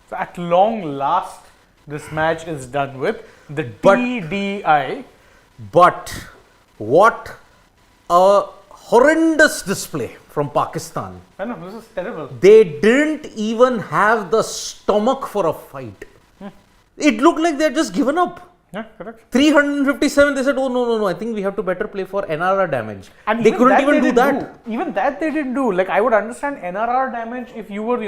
So at long last, this match is done with the TDI. But what a horrendous display from Pakistan. I know, this is terrible. They didn't even have the stomach for a fight. It looked like they had just given up. Yeah, correct. 357, they said, oh no, I think we have to better play for NRR damage. And they couldn't even do that. Even that they didn't do. Like, I would understand NRR damage if you were,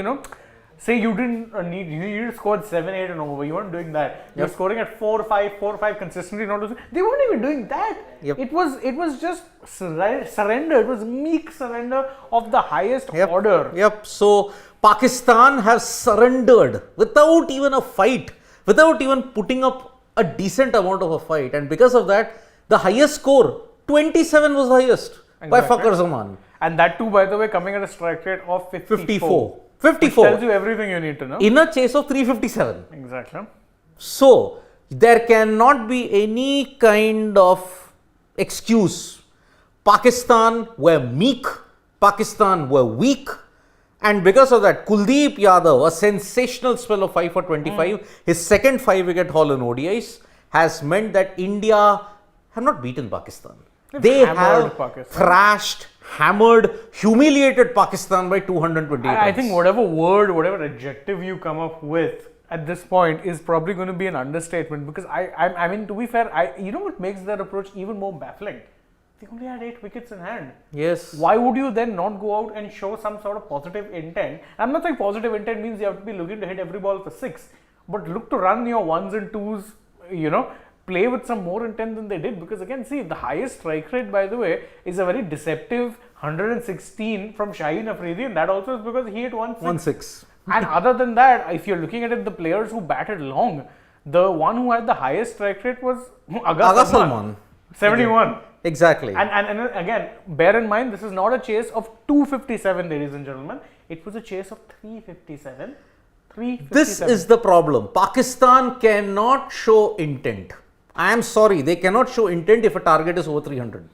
say you didn't need, you scored 7, 8 and over. You weren't doing that. You're scoring at 4, 5 consistently. They weren't even doing that. Yep. It was just surrender. It was meek surrender of the highest order. Yep. So Pakistan has surrendered without even a fight, without even putting up a decent amount of a fight, and because of that, the highest score, 27 was the highest by Fakhar Zaman. And that too, by the way, coming at a strike rate of 54. Which tells you everything you need to know. In a chase of 357. Exactly. So, there cannot be any kind of excuse. Pakistan were meek, Pakistan were weak, and because of that, Kuldeep Yadav, a sensational spell of 5 for 25, his second 5-wicket haul in ODIs, has meant that India have not beaten Pakistan. They have thrashed, hammered, humiliated Pakistan by 228 runs. I think whatever adjective you come up with at this point is probably going to be an understatement, because I mean, to be fair, what makes that approach even more baffling? They only had 8 wickets in hand. Yes. Why would you then not go out and show some sort of positive intent? I'm not saying positive intent means you have to be looking to hit every ball for 6, but look to run your 1s and 2s, play with some more intent than they did, because again, see, the highest strike rate, by the way, is a very deceptive 116 from Shaheen Afridi, and that also is because he hit 1-6. And other than that, if you're looking at it, the players who batted long, the one who had the highest strike rate was Aga Salman. 71. Exactly. And again, bear in mind, this is not a chase of 257, ladies and gentlemen. It was a chase of 357. This is the problem. Pakistan cannot show intent. I am sorry, they cannot show intent if a target is over 300.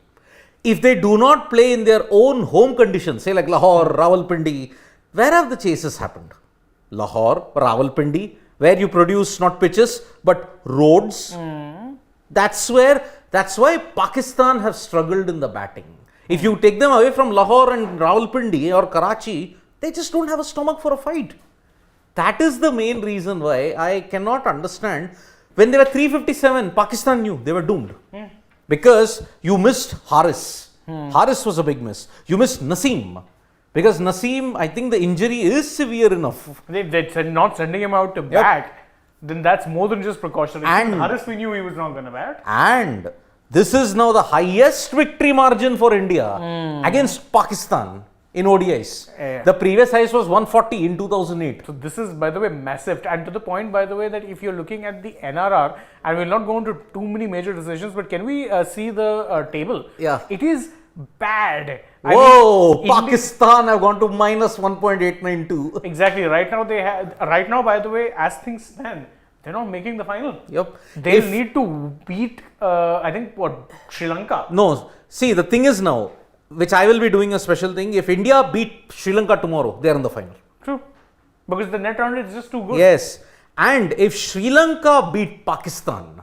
If they do not play in their own home conditions, say like Lahore, Rawalpindi, where have the chases happened? Lahore, Rawalpindi, where you produce not pitches but roads. That's why Pakistan have struggled in the batting. If you take them away from Lahore and Rawalpindi or Karachi, they just don't have a stomach for a fight. That is the main reason why I cannot understand. When they were 357, Pakistan knew they were doomed. Because you missed Haris. Haris was a big miss. You missed Naseem. Because Naseem, I think the injury is severe enough. They said not sending him out to bat, then that's more than just precautionary. And Haris, we knew he was not going to bat. And this is now the highest victory margin for India against Pakistan in ODIs. The previous highest was 140 in 2008. So this is, by the way, massive. And to the point, by the way, that if you're looking at the NRR, and we'll not go into too many major decisions, but can we see the table? Yeah. It is bad. Whoa, Pakistan have gone to minus 1.892. Exactly. Right now, by the way, as things stand, they're not making the final. Yep. They'll need to beat, I think, Sri Lanka. No. See, the thing is now, which I will be doing a special thing, if India beat Sri Lanka tomorrow, they are in the final. True. Because the net run is just too good. Yes. And if Sri Lanka beat Pakistan,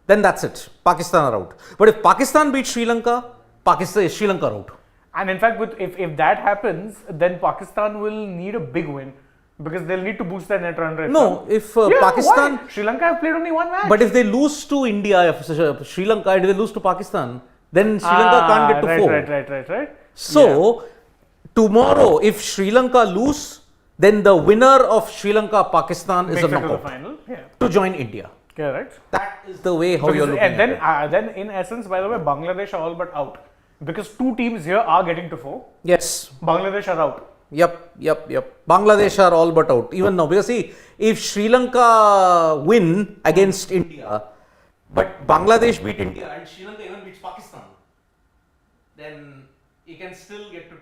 then that's it. Pakistan are out. But if Pakistan beats Sri Lanka, Sri Lanka are out. And in fact, if that happens, then Pakistan will need a big win. Because they'll need to boost their net run rate. No, if Pakistan... Why? Sri Lanka have played only one match. But if they lose to India, if Sri Lanka, if they lose to Pakistan, then Sri Lanka can't get to 4. Right. So, tomorrow, if Sri Lanka lose, then the winner of Sri Lanka-Pakistan is a knockout to join India. Correct. That is the way how you're looking at it. And then, in essence, by the way, Bangladesh are all but out. Because 2 teams here are getting to 4. Yes. Bangladesh are out. Yep. Bangladesh are all but out. Even now, because see, if Sri Lanka win against India, but Bangladesh beat India and Sri Lanka even beats Pakistan, then you can still get to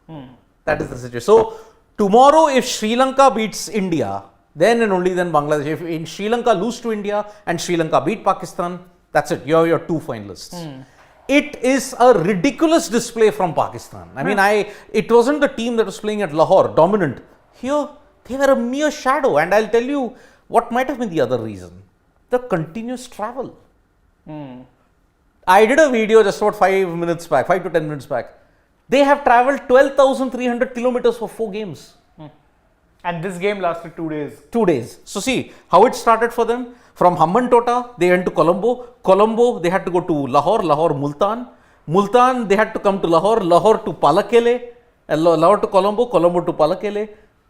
2. That is the situation. So, tomorrow if Sri Lanka beats India, then and only then Bangladesh. If in Sri Lanka lose to India and Sri Lanka beat Pakistan, that's it. You're your 2 finalists. It is a ridiculous display from Pakistan. I mean, it wasn't the team that was playing at Lahore dominant. Here, They were a mere shadow. And I'll tell you what might have been the other reason. The continuous travel. I did a video just about 5 to 10 minutes back. They have traveled 12,300 kilometers for 4 games. And this game lasted 2 days. 2 days. So see how it started for them. From Hammantota, they went to Colombo. Colombo, they had to go to Lahore. Lahore, Multan. Multan, they had to come to Lahore. Lahore to Palakele. Lahore to Colombo. Colombo to Palakele.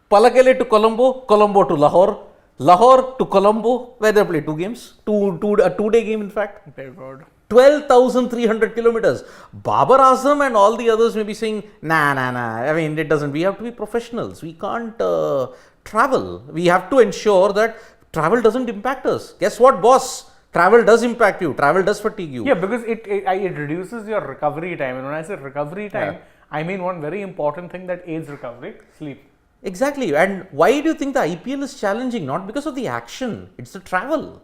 Palakele to Colombo. Colombo to Lahore. Lahore to Colombo, where they played 2 games. A 2-day game, in fact. Very good. 12,300 kilometers. Babar Azam and all the others may be saying, nah. I mean, it doesn't. We have to be professionals. We can't travel. We have to ensure that travel doesn't impact us. Guess what, boss? Travel does impact you. Travel does fatigue you. Yeah, because it reduces your recovery time. And when I say recovery time, I mean one very important thing that aids recovery: sleep. Exactly. And why do you think the IPL is challenging? Not because of the action. It's the travel.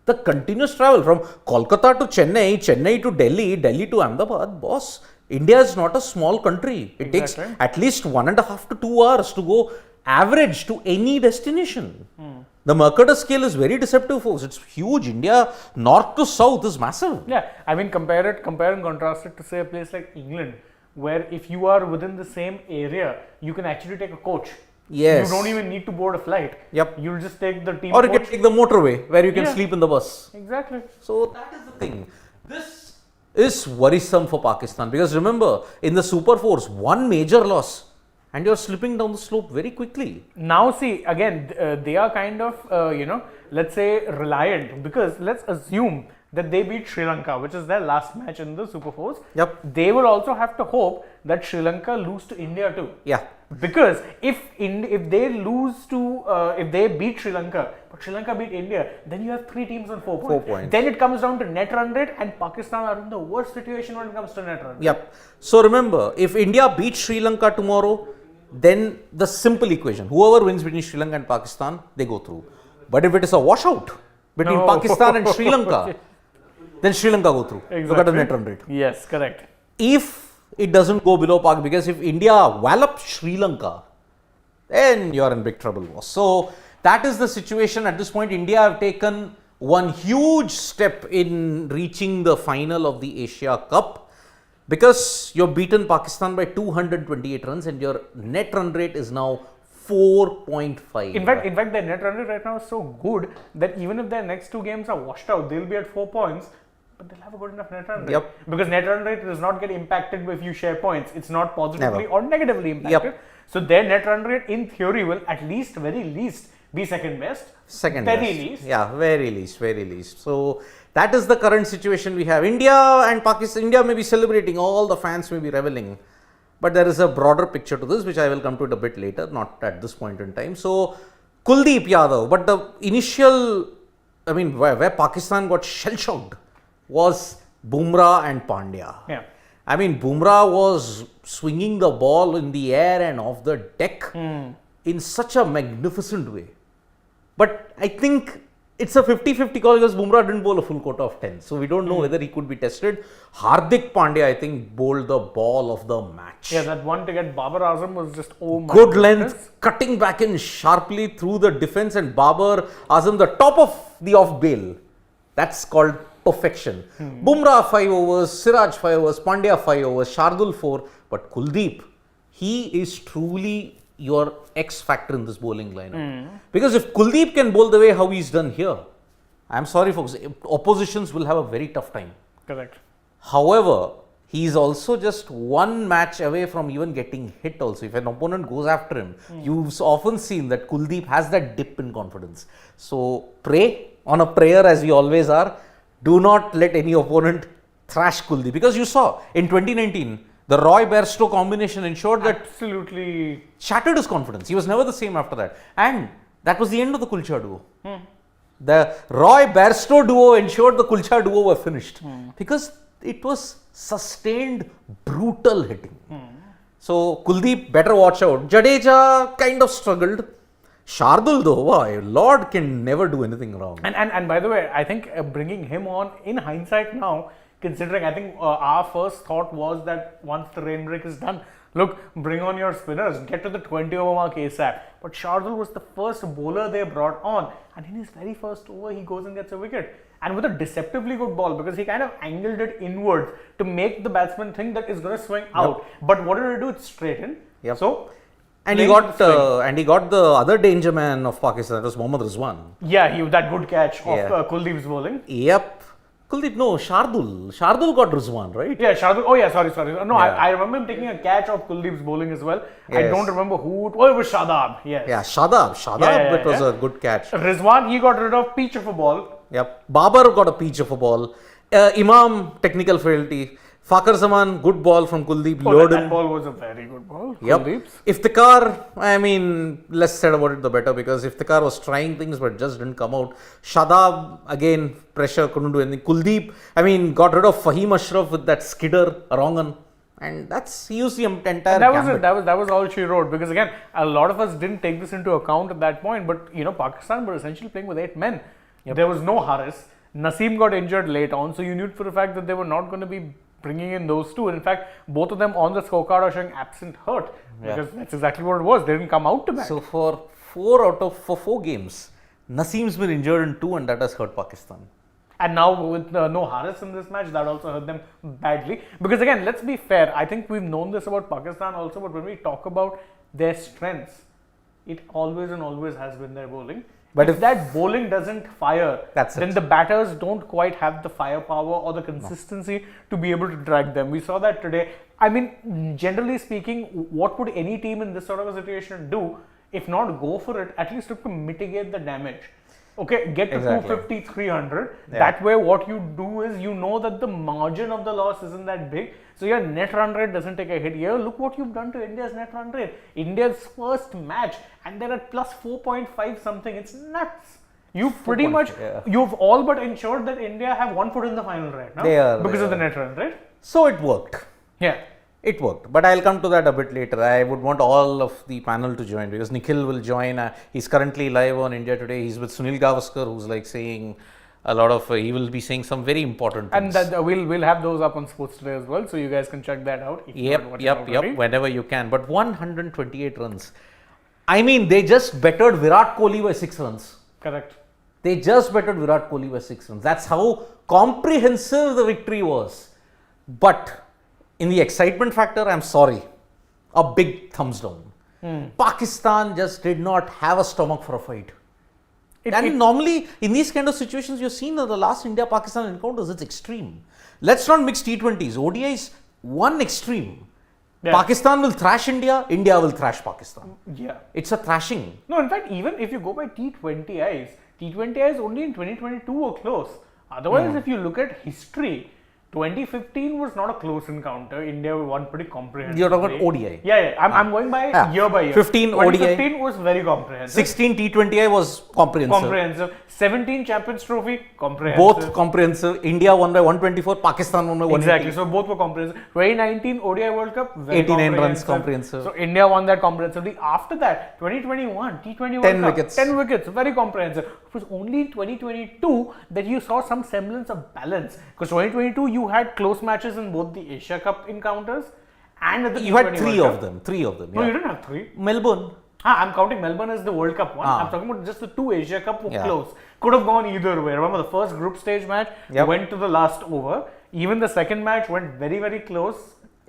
The continuous travel from Kolkata to Chennai, Chennai to Delhi, Delhi to Ahmedabad. Boss, India is not a small country. It takes at least 1.5 to 2 hours to go average to any destination. The Mercator scale is very deceptive, folks. It's huge. India, north to south, is massive. Yeah, I mean, compare and contrast it to, say, a place like England, where if you are within the same area, you can actually take a coach. Yes. You don't even need to board a flight. Yep. You'll just take the team Or you coach. can take the motorway where you can sleep in the bus. Exactly. So that is the thing. This is worrisome for Pakistan because remember, in the Super Fours, one major loss and you're slipping down the slope very quickly. Now see, again, they are kind of, let's say reliant, because let's assume that they beat Sri Lanka, which is their last match in the Super Fours. Yep. They will also have to hope that Sri Lanka lose to India too. Yeah. Because if they lose to, if they beat Sri Lanka, but Sri Lanka beat India, then you have 3 teams on 4 points. 4 points. Then it comes down to net run rate, and Pakistan are in the worst situation when it comes to net run rate. Yep. So remember, if India beats Sri Lanka tomorrow, then the simple equation, whoever wins between Sri Lanka and Pakistan, they go through. But if it is a washout between Pakistan and Sri Lanka, then Sri Lanka go through. Exactly. Look at the net run rate. Yes, correct. If it doesn't go below Pak, because if India wallops Sri Lanka, then you are in big trouble, boss. So that is the situation at this point. India have taken one huge step in reaching the final of the Asia Cup, because you've beaten Pakistan by 228 runs and your net run rate is now 4.5. In fact, their net run rate right now is so good that even if their next 2 games are washed out, they'll be at 4 points, but they'll have a good enough net run rate. Yep. Because net run rate does not get impacted if you share points. It's not positively or negatively impacted. Yep. So their net run rate, in theory, will at least, very least, be second best. Second very best. least. Yeah, very least. So that is the current situation we have. India and Pakistan, India may be celebrating, all the fans may be reveling. But there is a broader picture to this, which I will come to it a bit later, not at this point in time. So, Kuldeep Yadav, but the initial, I mean, where Pakistan got shell-shocked was Bumrah and Pandya. Yeah. I mean, Bumrah was swinging the ball in the air and off the deck in such a magnificent way. But I think it's a 50-50 call because Bumrah didn't bowl a full quota of 10. So we don't know whether he could be tested. Hardik Pandya, I think, bowled the ball of the match. Yeah, that one to get Babar Azam was just, oh my Good goodness. length, cutting back in sharply through the defense, and Babar Azam, the top of the off bail. That's called perfection. Bumrah 5 overs, Siraj 5 overs, Pandya 5 overs, Shardul 4. But Kuldeep, he is truly your X factor in this bowling lineup. Because if Kuldeep can bowl the way how he's done here, I'm sorry folks, oppositions will have a very tough time. Correct. However, he is also just one match away from even getting hit also. If an opponent goes after him, you've often seen that Kuldeep has that dip in confidence. So pray on a prayer, as we always are. Do not let any opponent thrash Kuldeep. Because you saw in 2019, the Roy Bairstow combination ensured that Absolutely shattered his confidence. He was never the same after that. And that was the end of the Kulcha duo. The Roy Bairstow duo ensured the Kulcha duo were finished. Because it was sustained, brutal hitting. So Kuldeep, better watch out. Jadeja kind of struggled. Shardul though, wow, Lord can never do anything wrong. And by the way, I think bringing him on, in hindsight now, considering, I think our first thought was that once the rain break is done, look, bring on your spinners, get to the 20 over mark ASAP. But Shardul was the first bowler they brought on, and in his very first over, he goes and gets a wicket. And with a deceptively good ball, because he kind of angled it inwards to make the batsman think that it's going to swing out. But what did it do? It's straight in. Yep. So, and he got the other danger man of Pakistan, that was Mohammad Rizwan. yeah, that good catch of Kuldeep's bowling. Yep. Kuldeep, no, Shardul. Shardul got Rizwan, right? Yeah, Shardul. Oh, yeah, sorry. No, I remember him taking a catch of Kuldeep's bowling as well. Yes. I don't remember who. It was Shadab. Yes. Yeah, Shadab. It was a good catch. Rizwan, he got rid of peach of a ball. Yep. Babar got a peach of a ball. Imam, technical frailty. Fakhar Zaman, good ball from Kuldeep. That ball was a very good ball. Yep. Kuldeep's. Iftikhar, I mean, less said about it the better, because Iftikhar was trying things but just didn't come out. Shadab, again, pressure, couldn't do anything. Kuldeep, I mean, got rid of Fahim Ashraf with that skidder, wrong. And he used the entire gambit. That was all she wrote, because again, a lot of us didn't take this into account at that point, but Pakistan were essentially playing with 8 men. Yep. There was no Haris. Naseem got injured late on, so you knew for a fact that they were not going to be bringing in those two. In fact, both of them on the scorecard are showing absent hurt, because that's exactly what it was. They didn't come out to bat. So for 4 games, Naseem's been injured in 2, and that has hurt Pakistan. And now with no Haris in this match, that also hurt them badly. Because again, let's be fair. I think we've known this about Pakistan also, but when we talk about their strengths, it always and always has been their bowling. But if that bowling doesn't fire, then the batters don't quite have the firepower or the consistency to be able to drag them. We saw that today. I mean, generally speaking, what would any team in this sort of a situation do? If not go for it, at least to mitigate the damage. Okay, get to 250, 300. Yeah. That way, what you do is you know that the margin of the loss isn't that big. So your net run rate doesn't take a hit. Here, look what you've done to India's net run rate. India's first match, and they're at plus 4.5 something. It's nuts. You pretty much, you've all but ensured that India have 1 foot in the final right now. Because of the net run rate. So it worked. Yeah. It worked, but I'll come to that a bit later. I would want all of the panel to join, because Nikhil will join. He's currently live on India Today. He's with Sunil Gavaskar, who's like saying a lot of, he will be saying some very important things. And we'll have those up on Sports Today as well, so you guys can check that out. Yep, whenever you can. But 128 runs. I mean, they just bettered Virat Kohli by 6 runs. Correct. They just bettered Virat Kohli by 6 runs. That's how comprehensive the victory was. But in the excitement factor, I'm sorry, a big thumbs down. Pakistan just did not have a stomach for a fight. Normally, in these kind of situations, you've seen in the last India-Pakistan encounters, it's extreme. Let's not mix T20s. ODIs, one extreme. Yeah. Pakistan will thrash India, India will thrash Pakistan. Yeah. It's a thrashing. No, in fact, even if you go by T20Is only in 2022 were close. Otherwise, if you look at history, 2015 was not a close encounter. India won pretty comprehensively. You're talking about ODI. Yeah. I'm going by year by year. 15 ODI. 2015 was very comprehensive. 16 T20I was comprehensive. 17 Champions Trophy, comprehensive. Both comprehensive. India won by 124, Pakistan won by 180. Exactly. So both were comprehensive. 2019 ODI World Cup, very 89 runs comprehensive. So India won that comprehensively. After that, 2021 T20 World 10 Cup, wickets. 10 wickets, very comprehensive. It was only in 2022 that you saw some semblance of balance. Because 2022 you had close matches in both the Asia Cup encounters and the you had three of them. No, you didn't have 3. Melbourne. I'm counting Melbourne as the World Cup one. I'm talking about just the 2 Asia Cup were close. Could have gone either way. Remember the first group stage match went to the last over. Even the second match went very, very close.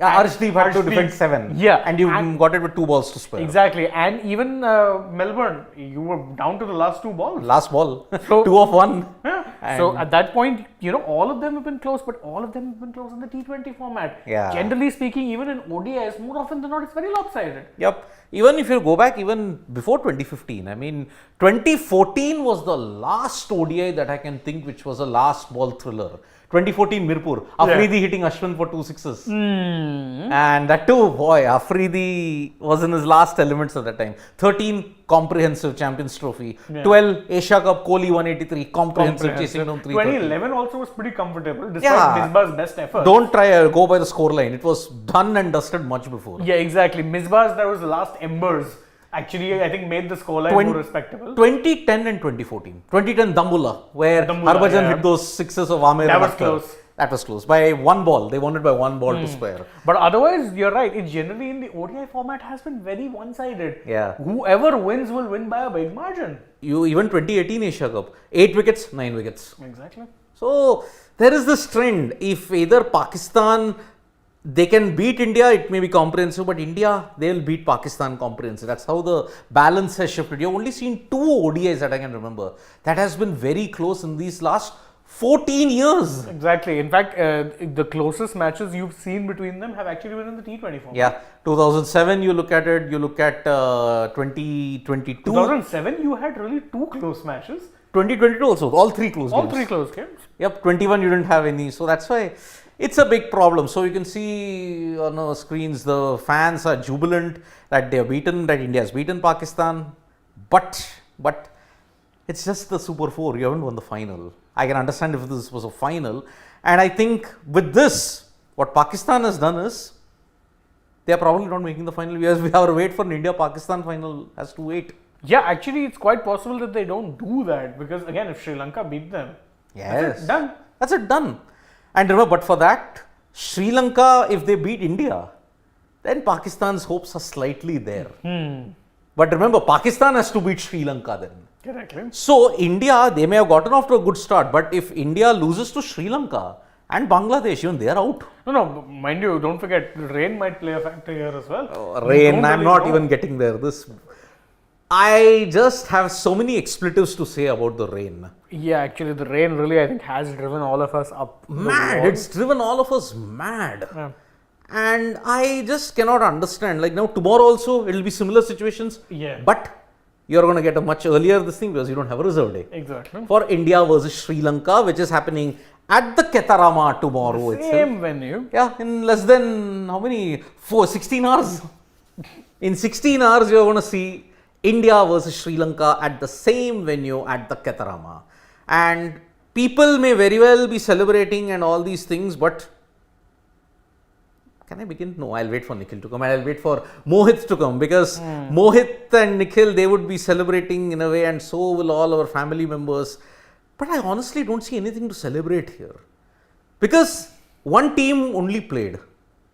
Arshdeep had to defend 7. Yeah. And you got it with 2 balls to spare. Exactly. And even Melbourne, you were down to the last 2 balls. Last ball. So, 2 of 1. Yeah. So at that point, all of them have been close, but all of them have been close in the T20 format. Yeah. Generally speaking, even in ODIs, more often than not, it's very lopsided. Yep. Even if you go back even before 2015, I mean, 2014 was the last ODI that I can think which was a last ball thriller. 2014 Mirpur, Afridi hitting Ashwin for 2 sixes. And that too, boy, Afridi was in his last elements at that time. 13 comprehensive Champions Trophy. 12 Asia Cup, Kohli 183, comprehensive chasing down 330. 2011 also was pretty comfortable despite Misbah's best effort. Don't try go by the scoreline. It was done and dusted much before. Yeah, exactly. Misbah's, that was the last embers. Actually, I think made the scoreline more respectable. 2010 and 2014. 2010 Dambula, where Harbhajan hit those 6s of Amir. That was close. That was close. By one ball. They won it by one ball to spare. But otherwise, you're right. It generally in the ODI format has been very one-sided. Yeah. Whoever wins will win by a big margin. Even 2018 Asia Cup. 8 wickets, 9 wickets. Exactly. So, there is this trend. If either Pakistan, they can beat India, it may be comprehensive, but India, they will beat Pakistan comprehensive. That's how the balance has shifted. You've only seen 2 ODIs that I can remember. That has been very close in these last 14 years. Exactly. In fact, the closest matches you've seen between them have actually been in the T20 format. Yeah, 2007 you look at it, you look at 2022. 2007, you had really 2 close matches. 2022 also, all 3 close All games. 3 close games. Yep, 21 you didn't have any, so that's why it's a big problem. So you can see on our screens the fans are jubilant that they are beaten, that India has beaten Pakistan, but it's just the Super 4, you haven't won the final. I can understand if this was a final, and I think with this, what Pakistan has done is, they are probably not making the final. We have to wait for an India-Pakistan final as to wait. Yeah, actually, it's quite possible that they don't do that because, again, if Sri Lanka beat them, Yes. that's it, done. And remember, but for that, Sri Lanka, if they beat India, then Pakistan's hopes are slightly there. But remember, Pakistan has to beat Sri Lanka then. Correctly. So, India, they may have gotten off to a good start, but if India loses to Sri Lanka and Bangladesh, even they are out. No, mind you, don't forget, rain might play a factor here as well. Rain, I'm not even getting there. I just have so many expletives to say about the rain. Yeah, actually, the rain really, I think, has driven all of us up. Mad. It's driven all of us mad. Yeah. And I just cannot understand. Like now, tomorrow also, it will be similar situations. Yeah. But you're going to get a much earlier this thing because you don't have a reserve day. Exactly. For India versus Sri Lanka, which is happening at the Ketarama tomorrow itself. Same venue. Yeah, in less than how many? 16 hours. In 16 hours, you're going to see India versus Sri Lanka at the same venue at the Ketarama. And people may very well be celebrating and all these things, but can I begin? No, I'll wait for Nikhil to come. I'll wait for Mohit to come because Mohit and Nikhil, they would be celebrating in a way, and so will all our family members. But I honestly don't see anything to celebrate here because one team only played,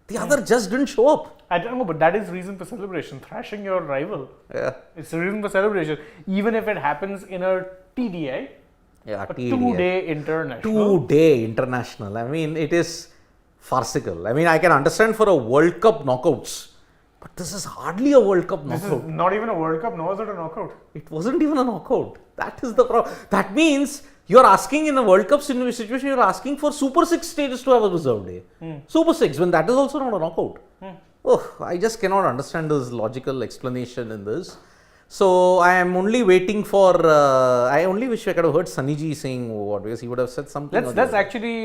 the other just didn't show up. I don't know, but that is reason for celebration. Thrashing your rival. Yeah. It's a reason for celebration. Even if it happens in a TDI, Yeah, a 2-day international. 2-day international. I mean, it is farcical. I mean, I can understand for a World Cup knockouts, but this is hardly a World Cup This knockout. is not even a World Cup, nor is it a knockout. It wasn't even a knockout. That is the problem. That means you're asking in a World Cup situation, you're asking for Super 6 stages to have a reserve day. Super 6, when that is also not a knockout. Oh, I just cannot understand this logical explanation in this. So I am only waiting for. I only wish I could have heard Sunnyji saying what, because he would have said something. Let's actually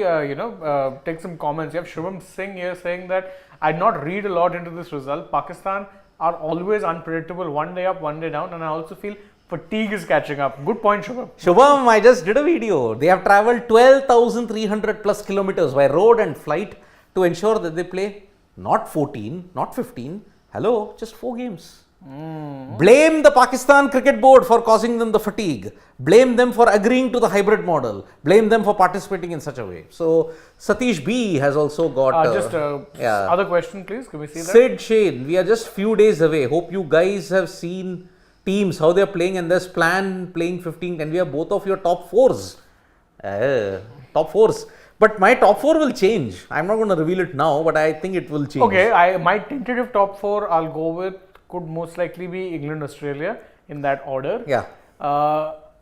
take some comments. You have Shubham Singh here saying that I did not read a lot into this result. Pakistan are always unpredictable, one day up, one day down, and I also feel fatigue is catching up. Good point, Shubham. Shubham, I just did a video. They have travelled 12,300 plus kilometers by road and flight to ensure that they play not 14, not 15. Hello, just 4 games. Blame the Pakistan Cricket Board for causing them the fatigue. Blame them for agreeing to the hybrid model. Blame them for participating in such a way. So, Satish B has also got... other question, please. Can we see that? Sid Shane, we are just few days away. Hope you guys have seen teams, how they are playing, and there's plan playing 15. Can we have both of your top 4s? Top 4s. But my top 4 will change. I'm not going to reveal it now, but I think it will change. Okay, my tentative top 4 I'll go with could most likely be England, Australia in that order. Yeah.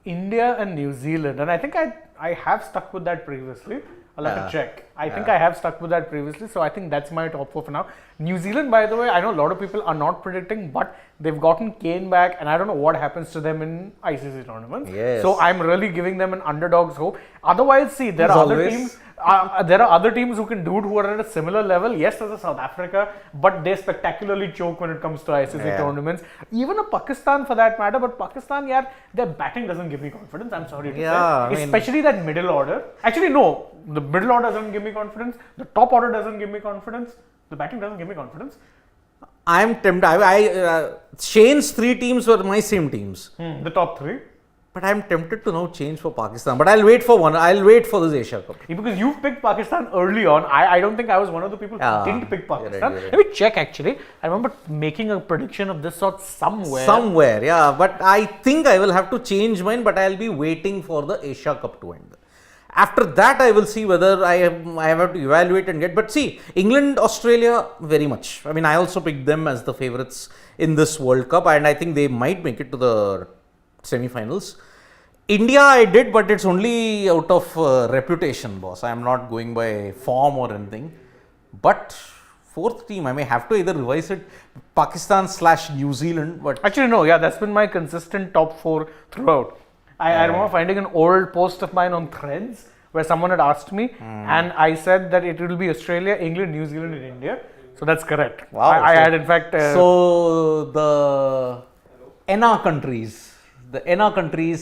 India and New Zealand, and I think I have stuck with that previously. I'll have to check. I think I have stuck with that previously, so I think that's my top 4 for now. New Zealand, by the way, I know a lot of people are not predicting, but they've gotten Kane back, and I don't know what happens to them in ICC tournaments. Yes. So I'm really giving them an underdog's hope. Otherwise, see, there are other teams. There are other teams who can do it who are at a similar level. Yes, there's a South Africa, but they spectacularly choke when it comes to ICC tournaments. Even a Pakistan for that matter, but Pakistan, their batting doesn't give me confidence. I'm sorry to say. Especially that middle order. Actually, no, the middle order doesn't give me confidence. The top order doesn't give me confidence. The batting doesn't give me confidence. I'm tempted. Shane's 3 teams were my same teams. The top 3. But I'm tempted to now change for Pakistan. But I'll wait for one. I'll wait for this Asia Cup. Because you picked Pakistan early on. I don't think I was one of the people who didn't pick Pakistan. You're right. Let me check actually. I remember making a prediction of this sort somewhere. Somewhere, yeah. But I think I will have to change mine, but I'll be waiting for the Asia Cup to end. After that, I will see whether I have to evaluate and get. But see, England, Australia, very much. I mean, I also picked them as the favourites in this World Cup, and I think they might make it to the semi-finals. India, I did, but it's only out of reputation, boss. I am not going by form or anything. But fourth team, I may have to either revise it, Pakistan/New Zealand. But actually, no, yeah, that's been my consistent top 4 throughout. I remember finding an old post of mine on Threads where someone had asked me, and I said that it will be Australia, England, New Zealand, and India. So that's correct. Wow. I had in fact. So the ENA countries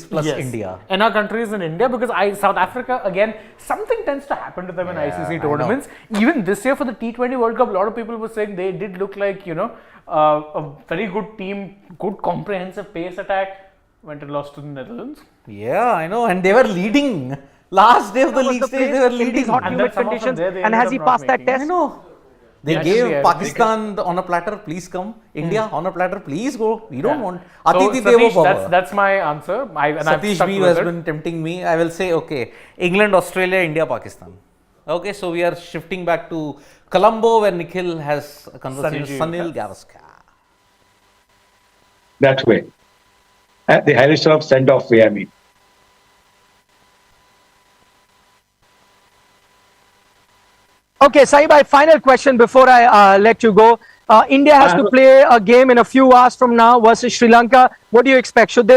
plus Yes. India. ENA countries in India, because South Africa, again, something tends to happen to them in ICC tournaments. Even this year for the T20 World Cup, a lot of people were saying they did look like, a very good team, good comprehensive pace attack. Went and lost to the Netherlands. Yeah, I know. And they were leading. Last day of the league stage, they were leading. Hot And humid then some of them conditions. there, they And ended has up he not passed that making it. I test? know. They Yeah, gave actually, Pakistan on a platter, please come. India on a platter, please go. We don't want. So, Atiti Satish, Devo that's my answer. I've Satish stuck B with has it. been tempting me. I will say, okay, England, Australia, India, Pakistan. Okay, so we are shifting back to Colombo where Nikhil has a conversation with Sunil Gavaskar. That way. The highest of send-off way, I mean. Okay, Sahib, final question before I let you go. India has to play a game in a few hours from now versus Sri Lanka. What do you expect? Should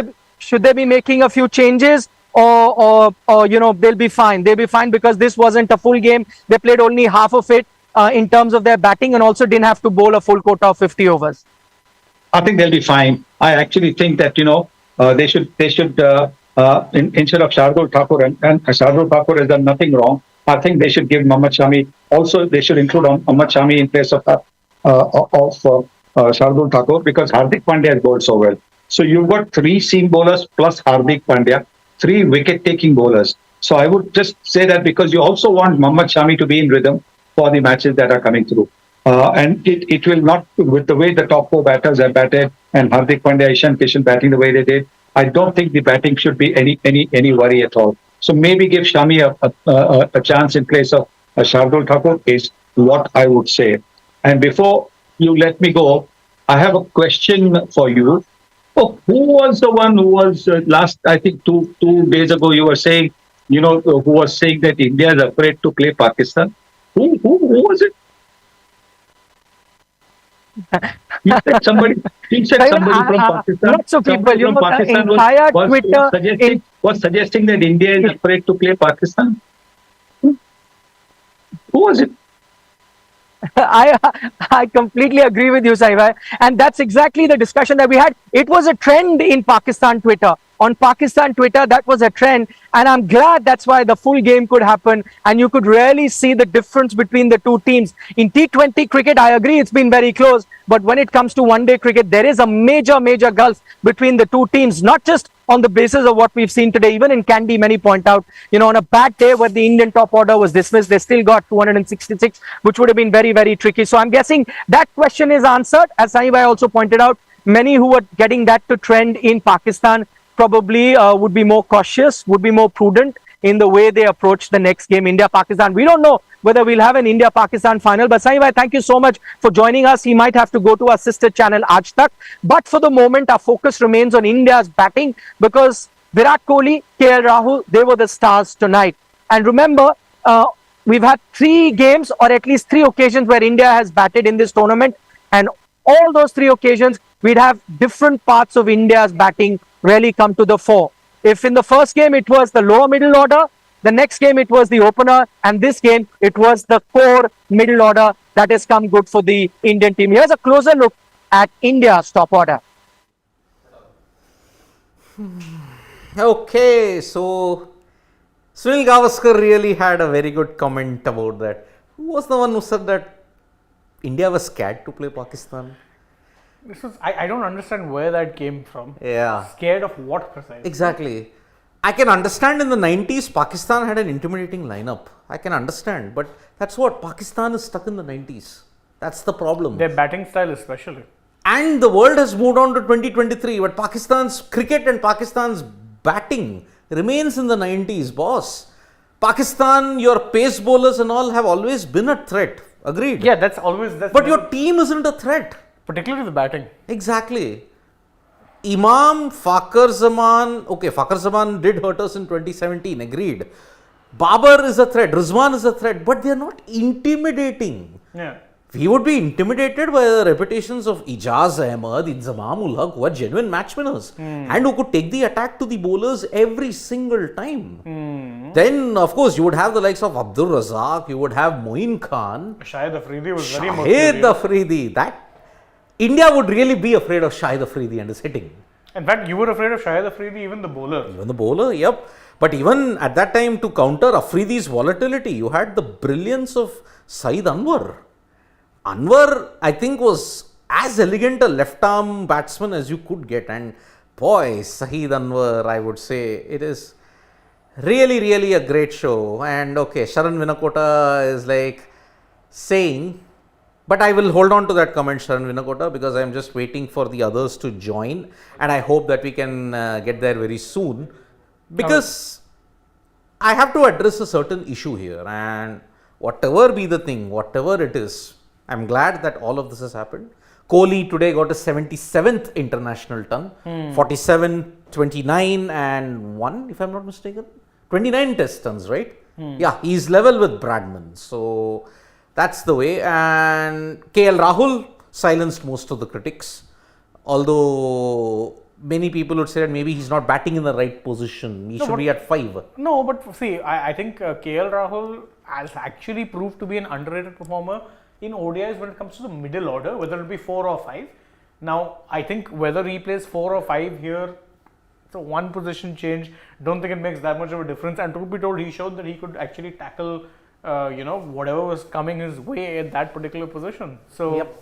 they be making a few changes, or they'll be fine? They'll be fine because this wasn't a full game. They played only half of it in terms of their batting, and also didn't have to bowl a full quota of 50 overs. I think they'll be fine. I actually think that they should instead of Shardul Thakur, and Shardul Thakur has done nothing wrong. I think they should give Mohammad Shami. Also, they should include Mohammad Shami in place of Shardul Thakur, because Hardik Pandya has bowled so well. So you've got 3 seam bowlers plus Hardik Pandya, 3 wicket-taking bowlers. So I would just say that, because you also want Mohammad Shami to be in rhythm for the matches that are coming through. And it will not, with the way the top 4 batters have batted and Hardik Pandya, Ishan Kishan batting the way they did, I don't think the batting should be any worry at all. So maybe give Shami a chance in place of Shardul Thakur is what I would say. And before you let me go, I have a question for you. Oh, who was the one who was last, I think 2 days ago, you were saying, who was saying that India is afraid to play Pakistan? Who was it? You said somebody from Pakistan. Lots of people, from Pakistan was suggesting that India is afraid to play Pakistan. Who was it? I completely agree with you, Saibai. And that's exactly the discussion that we had. It was a trend in Pakistan Twitter. On Pakistan Twitter, that was a trend. And I'm glad that's why the full game could happen. And you could really see the difference between the two teams. In T20 cricket, I agree it's been very close. But when it comes to one-day cricket, there is a major gulf between the two teams. Not just on the basis of what we've seen today. Even in Candy, many point out, on a bad day where the Indian top order was dismissed, they still got 266, which would have been very tricky. So I'm guessing that question is answered. As Saibai also pointed out, many who were getting that to trend in Pakistan probably would be more cautious, would be more prudent in the way they approach the next game, India-Pakistan. We don't know whether we'll have an India-Pakistan final, but Saibai, thank you so much for joining us. He might have to go to our sister channel, AajTak. But for the moment, our focus remains on India's batting, because Virat Kohli, KL Rahul, they were the stars tonight. And remember, we've had 3 games, or at least 3 occasions where India has batted in this tournament. And all those 3 occasions, we'd have different parts of India's batting really come to the fore. If in the first game it was the lower middle order, the next game it was the opener, and this game it was the core middle order that has come good for the Indian team. Here's a closer look at India's top order. Okay, so Sunil Gavaskar really had a very good comment about that. Who was the one who said that India was scared to play Pakistan? I don't understand where that came from. Yeah. Scared of what precisely? Exactly. I can understand in the 90s, Pakistan had an intimidating lineup. I can understand. But that's what Pakistan is stuck in the 90s. That's the problem. Their batting style especially. And the world has moved on to 2023. But Pakistan's cricket and Pakistan's batting remains in the 90s, boss. Pakistan, your pace bowlers and all have always been a threat. Agreed. Yeah, that's always... That's But your team isn't a threat. particularly the batting. Exactly. Imam, Fakhar Zaman, okay, Fakhar Zaman did hurt us in 2017, agreed. Babar is a threat, Rizwan is a threat, but they are not intimidating. Yeah. We would be intimidated by the reputations of Ijaz Ahmed, Inzamam ul Haq, who are genuine match winners and who could take the attack to the bowlers every single time. Then, of course, you would have the likes of Abdul Razak, you would have Moin Khan, Shahid Afridi was very Shahid Afridi. That India would really be afraid of Shahid Afridi and his hitting. In fact, you were afraid of Shahid Afridi, even the bowler. Even the bowler, yep. But even at that time, to counter Afridi's volatility, you had the brilliance of Saeed Anwar. Anwar, I think, was as elegant a left-arm batsman as you could get. And boy, Saeed Anwar, I would say, it is really, really a great show. And okay, Sharan Vinakota is like saying, but I will hold on to that comment, Sharan Vinakota, because I am just waiting for the others to join. And I hope that we can get there very soon. Because I have to address a certain issue here. And whatever be the thing, whatever it is, I'm glad that all of this has happened. Kohli today got a 77th international ton, 47, 29 and 1, if I'm not mistaken. 29 test tons, right? Yeah, he's level with Bradman. So that's the way. And KL Rahul silenced most of the critics. Although many people would say that maybe he's not batting in the right position. He should be at 5. No, but see, I think KL Rahul has actually proved to be an underrated performer in ODIs when it comes to the middle order, whether it be 4 or 5. Now, I think whether he plays 4 or 5 here, so one position change, don't think it makes that much of a difference. And truth be told, he showed that he could actually tackle, whatever was coming his way at that particular position. So, yep.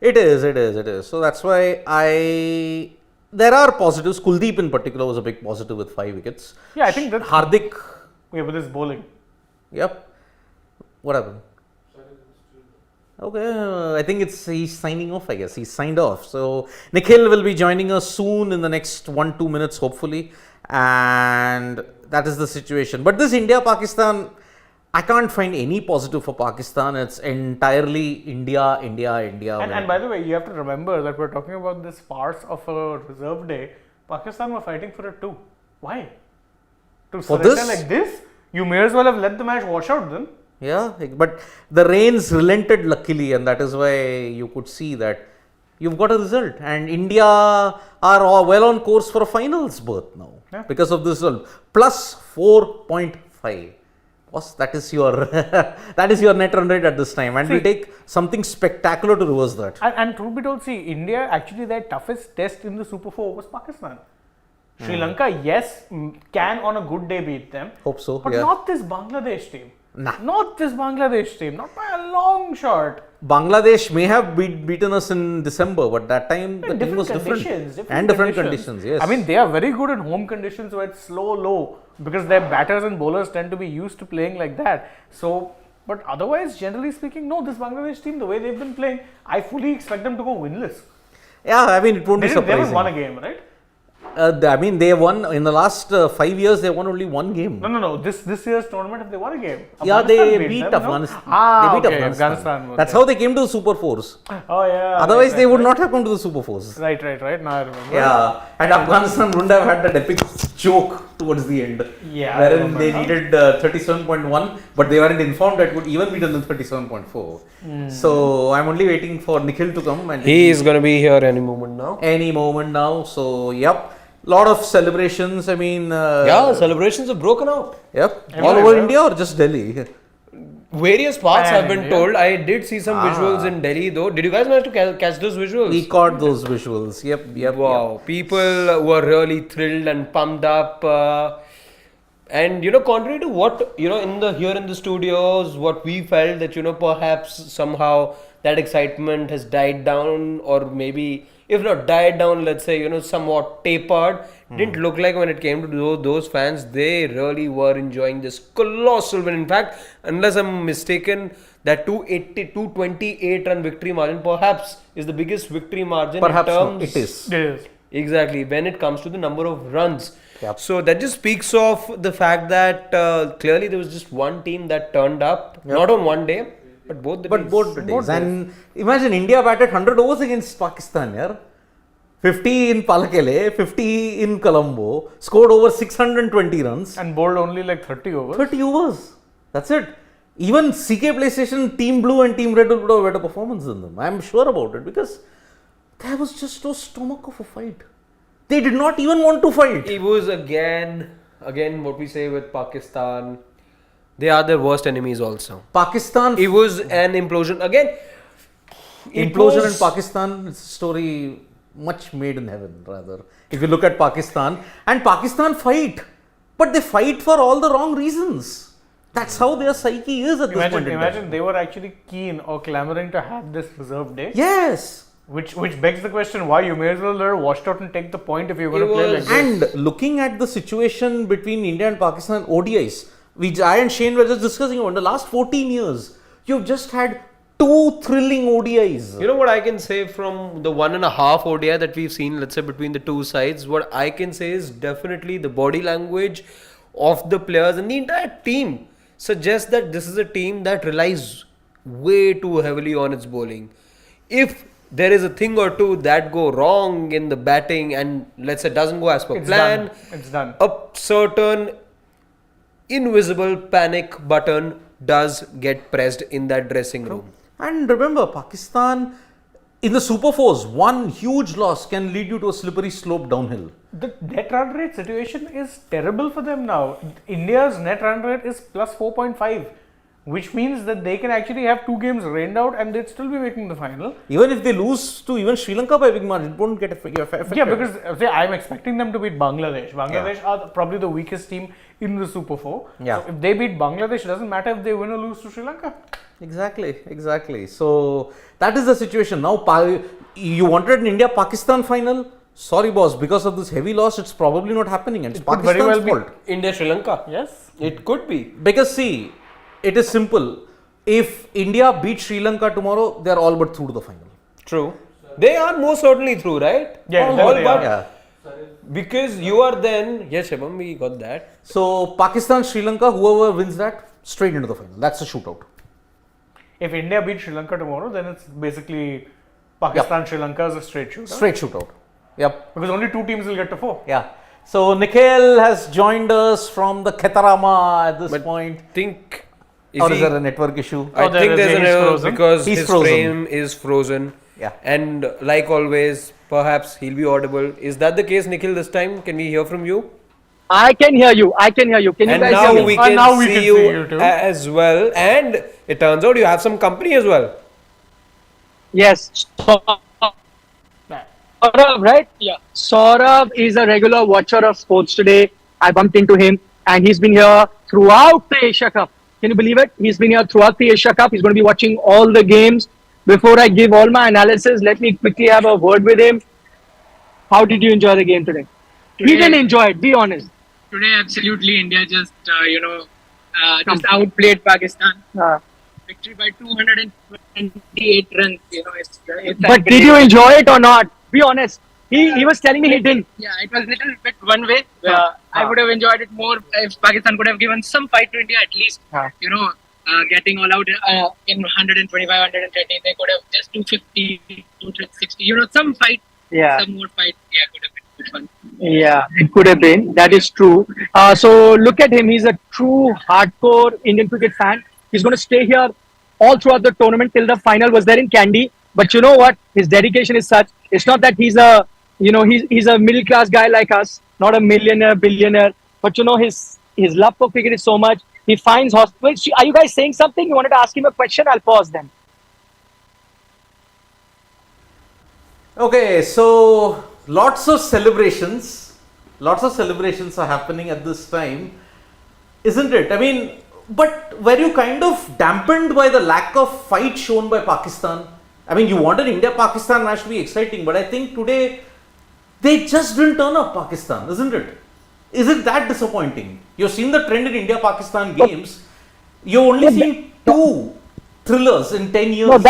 It is. So that's why there are positives. Kuldeep in particular was a big positive with 5 wickets. Yeah, I think that Hardik. Yeah, with his bowling. Yep. What happened? Okay, I think he's signing off, I guess. He's signed off. So, Nikhil will be joining us soon in the next 1-2 minutes, hopefully. And that is the situation. But this India-Pakistan, I can't find any positive for Pakistan. It's entirely India. And by the way, you have to remember that we're talking about this farce of a reserve day. Pakistan were fighting for it too. Why? To surrender like this? You may as well have let the match wash out then. Yeah, but the rains relented luckily, and that is why you could see that you've got a result. And India are all well on course for a finals berth now because of this result. Plus 4.5. Boss, that is your net run rate at this time, and we'll take something spectacular to reverse that. And truth be told, see, India actually their toughest test in the Super 4 was Pakistan. Sri Lanka, yes, can on a good day beat them. Hope so, but not this Bangladesh team. Nah. Not this Bangladesh team, not by a long shot. Bangladesh may have beaten us in December, but that time the team was different. Different conditions, yes. I mean, they are very good in home conditions where it's slow, low, because their batters and bowlers tend to be used to playing like that. So, but otherwise, generally speaking, no, this Bangladesh team, the way they've been playing, I fully expect them to go winless. Yeah, I mean, it won't be surprising. They haven't won a game, right? I mean, they won in the last 5 years. They won only 1 game. No. This year's tournament, have they won a game? Yeah, they beat Afghanistan. They beat Afghanistan. That's how they came to the Super 4s. Oh yeah. Otherwise, they would not have come to the Super 4s. Right. Now I remember. Yeah, and Afghanistan wouldn't have had that epic choke towards the end. Yeah. Wherein they needed 37.1, but they weren't informed that would even beat them than 37.4. So I'm only waiting for Nikhil to come. And he is going to be here any moment now. So yep. Lot of celebrations. I mean, celebrations have broken out. Yep. All over India or just Delhi? Various parts have been told. I did see some visuals in Delhi though. Did you guys manage to catch those visuals? We caught those visuals. Yep. Wow. People were really thrilled and pumped up. And contrary to what here in the studios, what we felt that perhaps somehow that excitement has died down, or maybe if not died down, let's say, somewhat tapered. Didn't look like when it came to those fans, they really were enjoying this colossal win. In fact, unless I'm mistaken, that 228 run victory margin perhaps is the biggest victory margin Perhaps in not. terms. It is. It is. Exactly, when it comes to the number of runs. Yep. So that just speaks of the fact that clearly there was just one team that turned up, not on one day, but both the days. Both the days. And imagine India batted 100 overs against Pakistan, yeah? 50 in Palakele, 50 in Colombo, scored over 620 runs. And bowled only like 30 overs. 30 overs. That's it. Even CK PlayStation, Team Blue and Team Red would have a better performance than them. I'm sure about it because there was just no stomach of a fight. They did not even want to fight. It was again what we say with Pakistan. They are their worst enemies also. Pakistan. It was an implosion. Again, Implosion in Pakistan, it's a story much made in heaven, rather. If you look at Pakistan, and Pakistan fight, but they fight for all the wrong reasons. That's how their psyche is at this point in time. Imagine they were actually keen or clamoring to have this reserve day. Yes. Which begs the question, why you may as well let it washed out and take the point if you're going to play like this. And looking at the situation between India and Pakistan ODIs, which I and Shane were just discussing over the last 14 years, you've just had 2 thrilling ODIs. You know what I can say from the 1.5 ODI that we've seen, let's say between the two sides, what I can say is definitely the body language of the players and the entire team suggests that this is a team that relies way too heavily on its bowling. If there is a thing or two that go wrong in the batting and let's say doesn't go as per plan, It's done. a certain invisible panic button does get pressed in that dressing room. And remember, Pakistan in the Super Fours, one huge loss can lead you to a slippery slope downhill. The net run rate situation is terrible for them now. India's net run rate is plus 4.5, which means that they can actually have 2 games rained out and they'd still be making the final. Even if they lose to even Sri Lanka by a big margin, it won't get affected. Yeah, because I'm expecting them to beat Bangladesh. Bangladesh are probably the weakest team in the Super 4. Yeah. So if they beat Bangladesh, it doesn't matter if they win or lose to Sri Lanka. Exactly. So that is the situation. Now, you wanted an India-Pakistan final? Sorry, boss. Because of this heavy loss, it's probably not happening. And it's could very Pakistan's well be. fault. India Sri Lanka. Yes. It could be. Because see, it is simple. If India beats Sri Lanka tomorrow, they are all but through to the final. True. They are most certainly through, right? Yeah, all they but are. Yeah. because you are then. Yes, Shabam, we got that. So Pakistan, Sri Lanka, whoever wins that, straight into the final. That's a shootout. If India beats Sri Lanka tomorrow, then it's basically Pakistan, Sri Lanka is a straight shooter. Straight shootout. Yep. Because only 2 teams will get to 4. Yeah. So Nikhil has joined us from the Ketarama at this point. Think. Or is there a network issue? I think there's an he's error frozen. because He's his frozen. frame is frozen. Yeah. And like always, perhaps he'll be audible. Is that the case, Nikhil, this time? Can we hear from you? I can hear you. Can you And guys now hear me? we can now we see can you, see you too. as well. And it turns out you have some company as well. Yes. Saurabh, right? Yeah. Saurabh is a regular watcher of sports today. I bumped into him and he's been here throughout the Asia Cup. Can you believe it? He's been here throughout the Asia Cup. He's going to be watching all the games. Before I give all my analysis, let me quickly have a word with him. How did you enjoy the game today? He didn't enjoy it, be honest. Today, absolutely, India just just outplayed Pakistan. Victory by 228 runs. But did you enjoy it or not? Be honest. He was telling me he didn't. Yeah, it was a little bit one way. I would have enjoyed it more if Pakistan could have given some fight to India at least. Getting all out in 125, 130, they could have just 250, 260. Some fight. Yeah. Some more fight. Yeah, could have been good fun. Yeah, it could have been. That is true. So look at him. He's a true hardcore Indian cricket fan. He's going to stay here all throughout the tournament till the final. Was there in Kandy. But you know what? His dedication is such. It's not that he's a, he's a middle class guy like us, not a millionaire, billionaire. But his love for cricket is so much. He finds hospitals. Are you guys saying something? You wanted to ask him a question? I'll pause then. Okay, so lots of celebrations are happening at this time, isn't it? I mean, but were you kind of dampened by the lack of fight shown by Pakistan? I mean, you wanted India-Pakistan match to be exciting, but I think today they just didn't turn up, Pakistan, isn't it? Is it that disappointing? You've seen the trend in India-Pakistan games. You've only seen 2 thrillers in 10 years.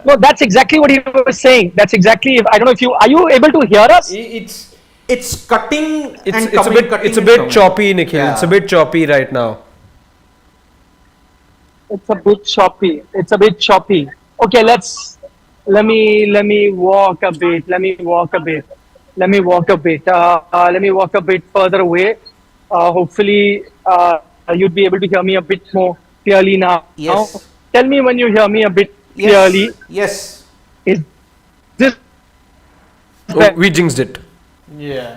No, that's exactly what he was saying. That's exactly. I don't know if you are you able to hear us? It's cutting and it's coming, a bit, cutting it's a and bit coming. choppy, Nikhil. Yeah. It's a bit choppy right now. It's a bit choppy. It's a bit choppy. Okay, let me walk a bit. Let me walk a bit. Let me walk a bit. Let me walk a bit further away. Hopefully, you'd be able to hear me a bit more clearly now. Yes. Tell me when you hear me a bit Yes. clearly. Yes. Is this Oh, we jinxed it. Yeah.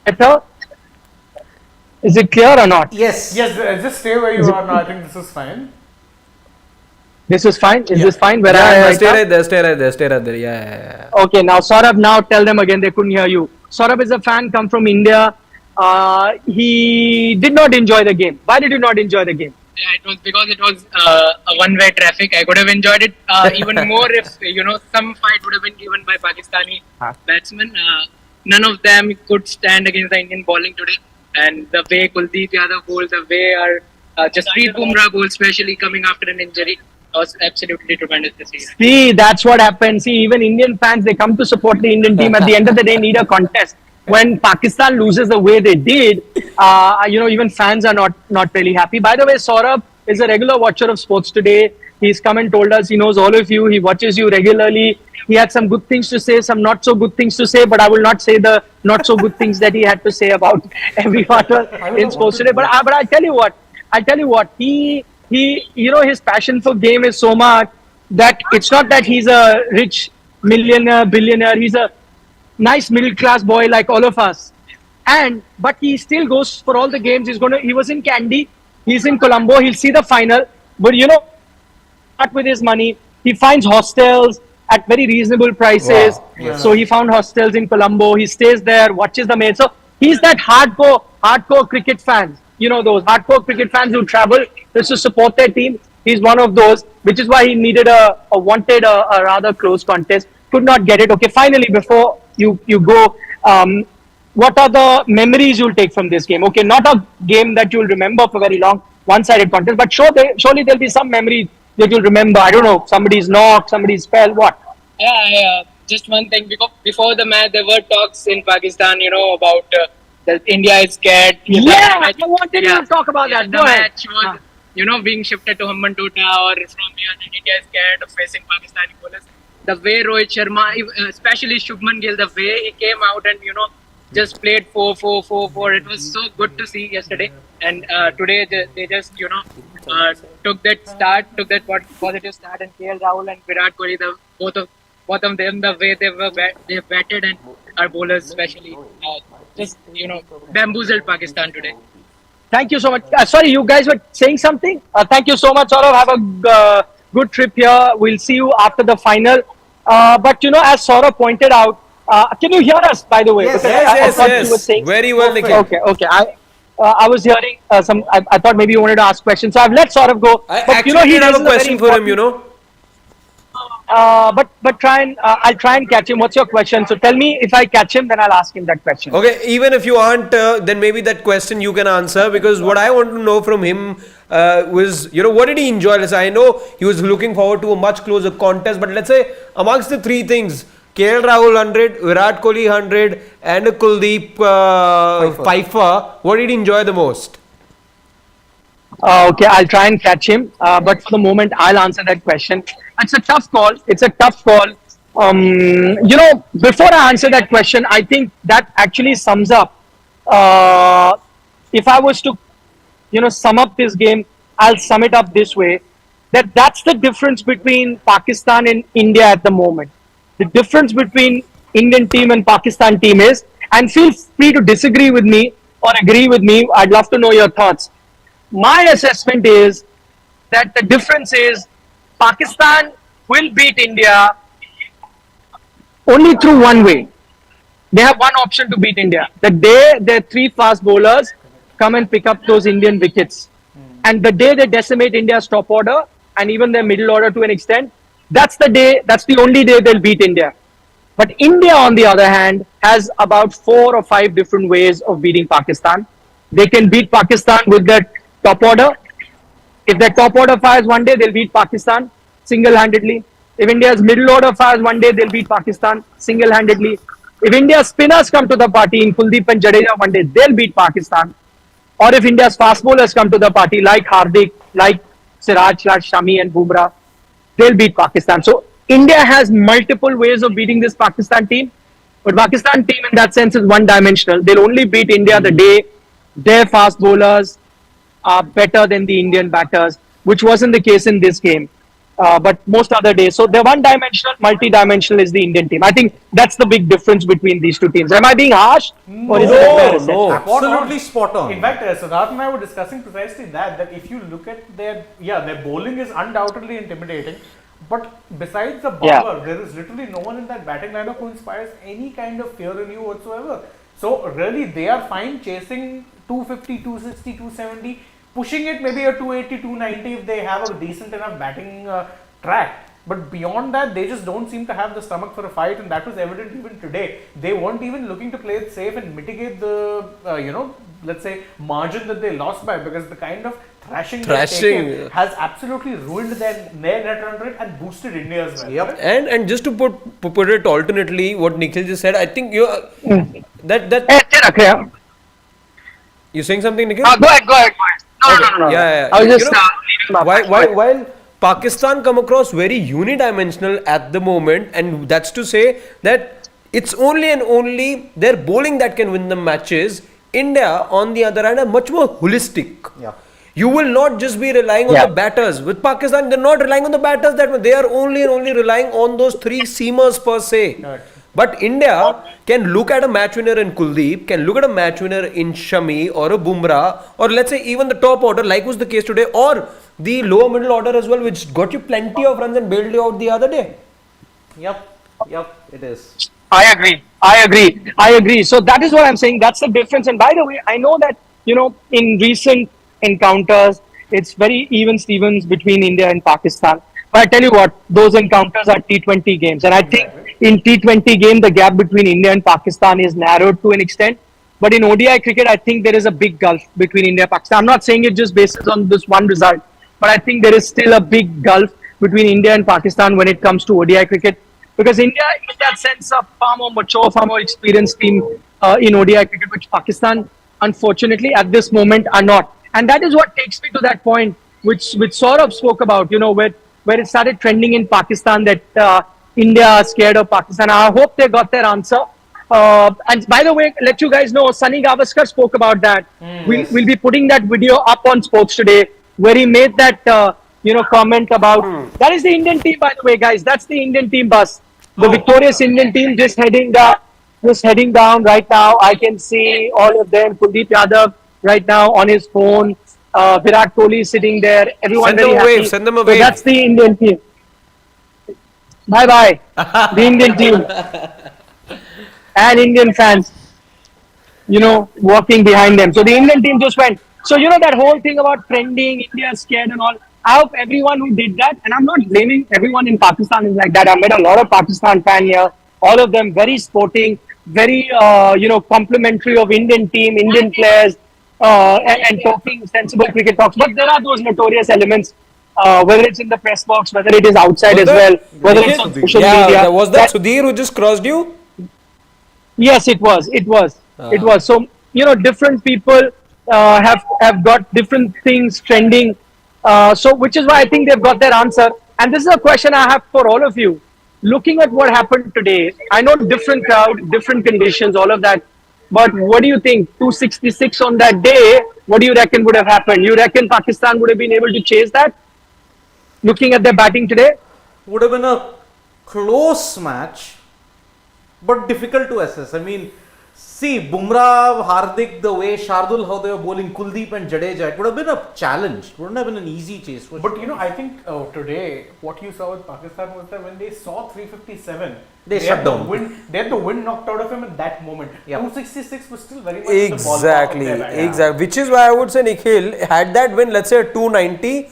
better? Is it clear or not? Yes. Yes, just stay where you are now. I think this is fine. This is fine. Is this fine? Where I am Yeah, right stay now? right there, stay right there, stay right there. Yeah. Okay, now Saurabh, now tell them again, they couldn't hear you. Saurabh is a fan, come from India. He did not enjoy the game. Why did you not enjoy the game? Yeah, it was because it was a one-way traffic. I could have enjoyed it even more if some fight would have been given by Pakistani batsmen. None of them could stand against the Indian bowling today. And the way Kuldeep Yadav bowled, the way our Jasprit Bumrah bowled, especially coming after an injury, was absolutely tremendous this season. See, that's what happened. See, even Indian fans, they come to support the Indian team. At the end of the day, need a contest. When Pakistan loses the way they did, even fans are not really happy. By the way, Saurabh is a regular watcher of Sports Today. He's come and told us he knows all of you. He watches you regularly. He had some good things to say, some not so good things to say, but I will not say the not so good things that he had to say about everyone in Sports Today. But I tell you what, he his passion for game is so much that it's not that he's a rich millionaire, billionaire. He's a nice middle class boy like all of us. But he still goes for all the games. He was in Kandy, he's in Colombo, he'll see the final. But not with his money. He finds hostels at very reasonable prices. Wow. Yeah. So he found hostels in Colombo. He stays there, watches the match. So he's that hardcore cricket fans. Those hardcore cricket fans who travel just to support their team. He's one of those, which is why he needed wanted a rather close contest. Could not get it. Okay, finally, before you go, what are the memories you'll take from this game? Okay, not a game that you'll remember for very long, one-sided contest, but surely there'll be some memory that you'll remember. I don't know, somebody's knock, somebody's spell, what? Yeah, just one thing. Before the match, there were talks in Pakistan, about that India is scared. I wanted you to talk about that. The Go ahead. match was, being shifted to Hambantota or from here, and India is scared of facing Pakistani bowlers. The way Rohit Sharma, especially Shubman Gill, the way he came out and just played 4-4-4-4. It was so good to see yesterday, and today they just took that positive start, and KL Rahul and Virat Kohli, both of them, the way they batted, and our bowlers especially just bamboozled Pakistan today. Thank you so much. Sorry, you guys were saying something? Thank you so much, Saurav. Have a good trip here. We'll see you after the final. But as Saurav pointed out, can you hear us, by the way? Yes, Because Yes, I thought you were yes. saying. Very well, Nikhil. Okay. I was hearing some. I thought maybe you wanted to ask questions, so I've let Saurav go. I But actually he did have raises a question very for him, But I'll try and catch him. What's your question? So tell me, if I catch him, then I'll ask him that question. Okay, even if you aren't, then maybe that question you can answer, because what I want to know from him was, what did he enjoy? Let's say, I know he was looking forward to a much closer contest, but let's say amongst the 3 things, KL Rahul 100, Virat Kohli 100, and Kuldeep Pfeiffer, what did he enjoy the most? Okay, I'll try and catch him. But for the moment, I'll answer that question. It's a tough call. Before I answer that question, I think that actually sums up. If I was to, sum up this game, I'll sum it up this way. That's the difference between Pakistan and India at the moment. The difference between Indian team and Pakistan team is, and feel free to disagree with me or agree with me. I'd love to know your thoughts. My assessment is that the difference is Pakistan will beat India only through one way. They have one option to beat India. The day their 3 fast bowlers come and pick up those Indian wickets. And the day they decimate India's top order and even their middle order to an extent, that's the only day they'll beat India. But India, on the other hand, has about 4 or 5 different ways of beating Pakistan. They can beat Pakistan with their top order. If their top order fires one day, they'll beat Pakistan single-handedly. If India's middle order fires one day, they'll beat Pakistan single-handedly. If India's spinners come to the party in Kuldeep and Jadeja one day, they'll beat Pakistan. Or if India's fast bowlers come to the party like Hardik, like Siraj, Shami and Bumrah, they'll beat Pakistan. So India has multiple ways of beating this Pakistan team. But Pakistan team in that sense is one-dimensional. They'll only beat India the day their fast bowlers are better than the Indian batters, which wasn't the case in this game. But most other days. So they're one-dimensional, multi-dimensional is the Indian team. I think that's the big difference between these two teams. Am I being harsh? Or is it a fair assessment? No, absolutely spot on. In fact, Siddharth and I were discussing precisely that if you look at their bowling is undoubtedly intimidating. But besides the bowler, there is literally no one in that batting lineup who inspires any kind of fear in you whatsoever. So really, they are fine chasing 250, 260, 270, pushing it maybe a 280, 290 if they have a decent enough batting track. But beyond that, they just don't seem to have the stomach for a fight, and that was evident even today. They weren't even looking to play it safe and mitigate the, let's say, margin that they lost by, because the kind of thrashing they've taken has absolutely ruined their net run rate and boosted India as well. Yep. Right? And just to put it alternately, what Nikhil just said, I think you're saying something, Nikhil? Go ahead. No. Yeah. I was just leaving my while Pakistan come across very unidimensional at the moment, and that's to say that it's only and only their bowling that can win the matches. India, on the other hand, are much more holistic. Yeah. You will not just be relying on the batters. With Pakistan, they're not relying on the batters that much. They are only and only relying on those 3 seamers per se. Right. But India can look at a match winner in Kuldeep, can look at a match winner in Shami or a Bumrah, or let's say even the top order, like was the case today, or the lower middle order as well, which got you plenty of runs and bailed you out the other day. Yep, it is. I agree. So that is what I'm saying. That's the difference. And by the way, I know that, in recent encounters, it's very even Stevens between India and Pakistan. But I tell you what, those encounters are T20 games. And I think in T20 game, the gap between India and Pakistan is narrowed to an extent. But in ODI cricket, I think there is a big gulf between India and Pakistan. I'm not saying it just based on this one result, but I think there is still a big gulf between India and Pakistan when it comes to ODI cricket. Because India, in that sense, a far more mature, far more experienced team in ODI cricket, which Pakistan, unfortunately, at this moment are not. And that is what takes me to that point, which Saurabh spoke about, where it started trending in Pakistan that India are scared of Pakistan. I hope they got their answer. And by the way, let you guys know, Sunny Gavaskar spoke about that. We'll be putting that video up on Spokes today, where he made that comment about that is the Indian team, by the way, guys. That's the Indian team bus. The victorious Indian team just heading down right now. I can see all of them. Kuldeep Yadav right now on his phone. Virat Kohli sitting there. Everyone very happy. Send them a So wave. that's the Indian team. Bye. The Indian team. And Indian fans, walking behind them. So the Indian team just went. So, that whole thing about trending, India scared and all. I hope everyone who did that, and I'm not blaming everyone in Pakistan is like that. I met a lot of Pakistan fans here. All of them very sporting, very, complimentary of Indian team, Indian players, and talking sensible cricket talks. But there are those notorious elements, whether it's in the press box, whether it is outside as well, whether it's on social media. Was that Sudhir who just crossed you? Yes, it was. So, different people have got different things trending. So, which is why I think they've got their answer. And this is a question I have for all of you. Looking at what happened today, I know different crowd, different conditions, all of that. But what do you think? 266 on that day, what do you reckon would have happened? You reckon Pakistan would have been able to chase that? Looking at their batting today? Would have been a close match, but difficult to assess. I mean, See, Bumrah, Hardik, the way Shardul, how they were bowling, Kuldeep and Jadeja, it would have been a challenge. It wouldn't have been an easy chase. But I think today what you saw with Pakistan was that when they saw 357, They shut down. They had the wind knocked out of him at that moment. Yeah. 266 was still very much in the ballpark of Exactly, their batting. exactly. Which is why I would say Nikhil, had that win, let's say 290,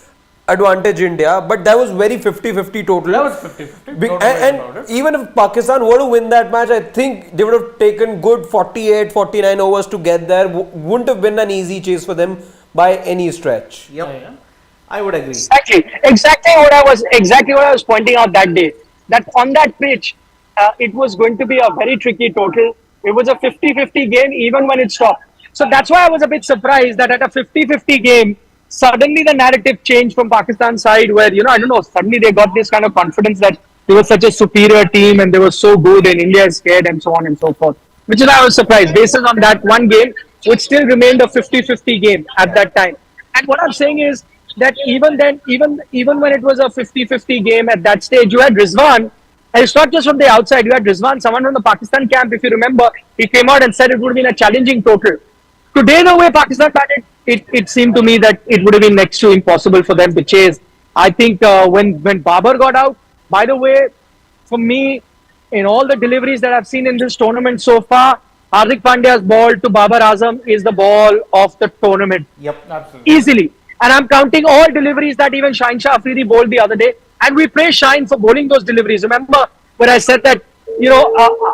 advantage India, but that was very 50-50 total. That was 50-50. Be- No doubt about and it. even if Pakistan were to win that match, I think they would have taken good 48, 49 overs to get there. Wouldn't have been an easy chase for them by any stretch. Yep. Yeah. I would agree. Exactly what I was pointing out that day. That on that pitch, it was going to be a very tricky total. It was a 50-50 game even when it stopped. So that's why I was a bit surprised that at a 50-50 game, suddenly the narrative changed from Pakistan's side where, I don't know, suddenly they got this kind of confidence that they were such a superior team and they were so good and India is scared and so on and so forth. Which is why I was surprised. Based on that one game, which still remained a 50-50 game at that time. And what I'm saying is that even then, even when it was a 50-50 game at that stage, you had Rizwan. And it's not just from the outside. You had Rizwan, someone from the Pakistan camp, if you remember, he came out and said it would have been a challenging total. Today, the way Pakistan batted, it seemed to me that it would have been next to impossible for them to chase. I think when Babar got out, by the way, for me, in all the deliveries that I've seen in this tournament so far, Hardik Pandya's ball to Babar Azam is the ball of the tournament. Yep. Absolutely. Easily. And I'm counting all deliveries that even Shaheen Shah Afridi bowled the other day. And we praise Shaheen for bowling those deliveries. Remember when I said that,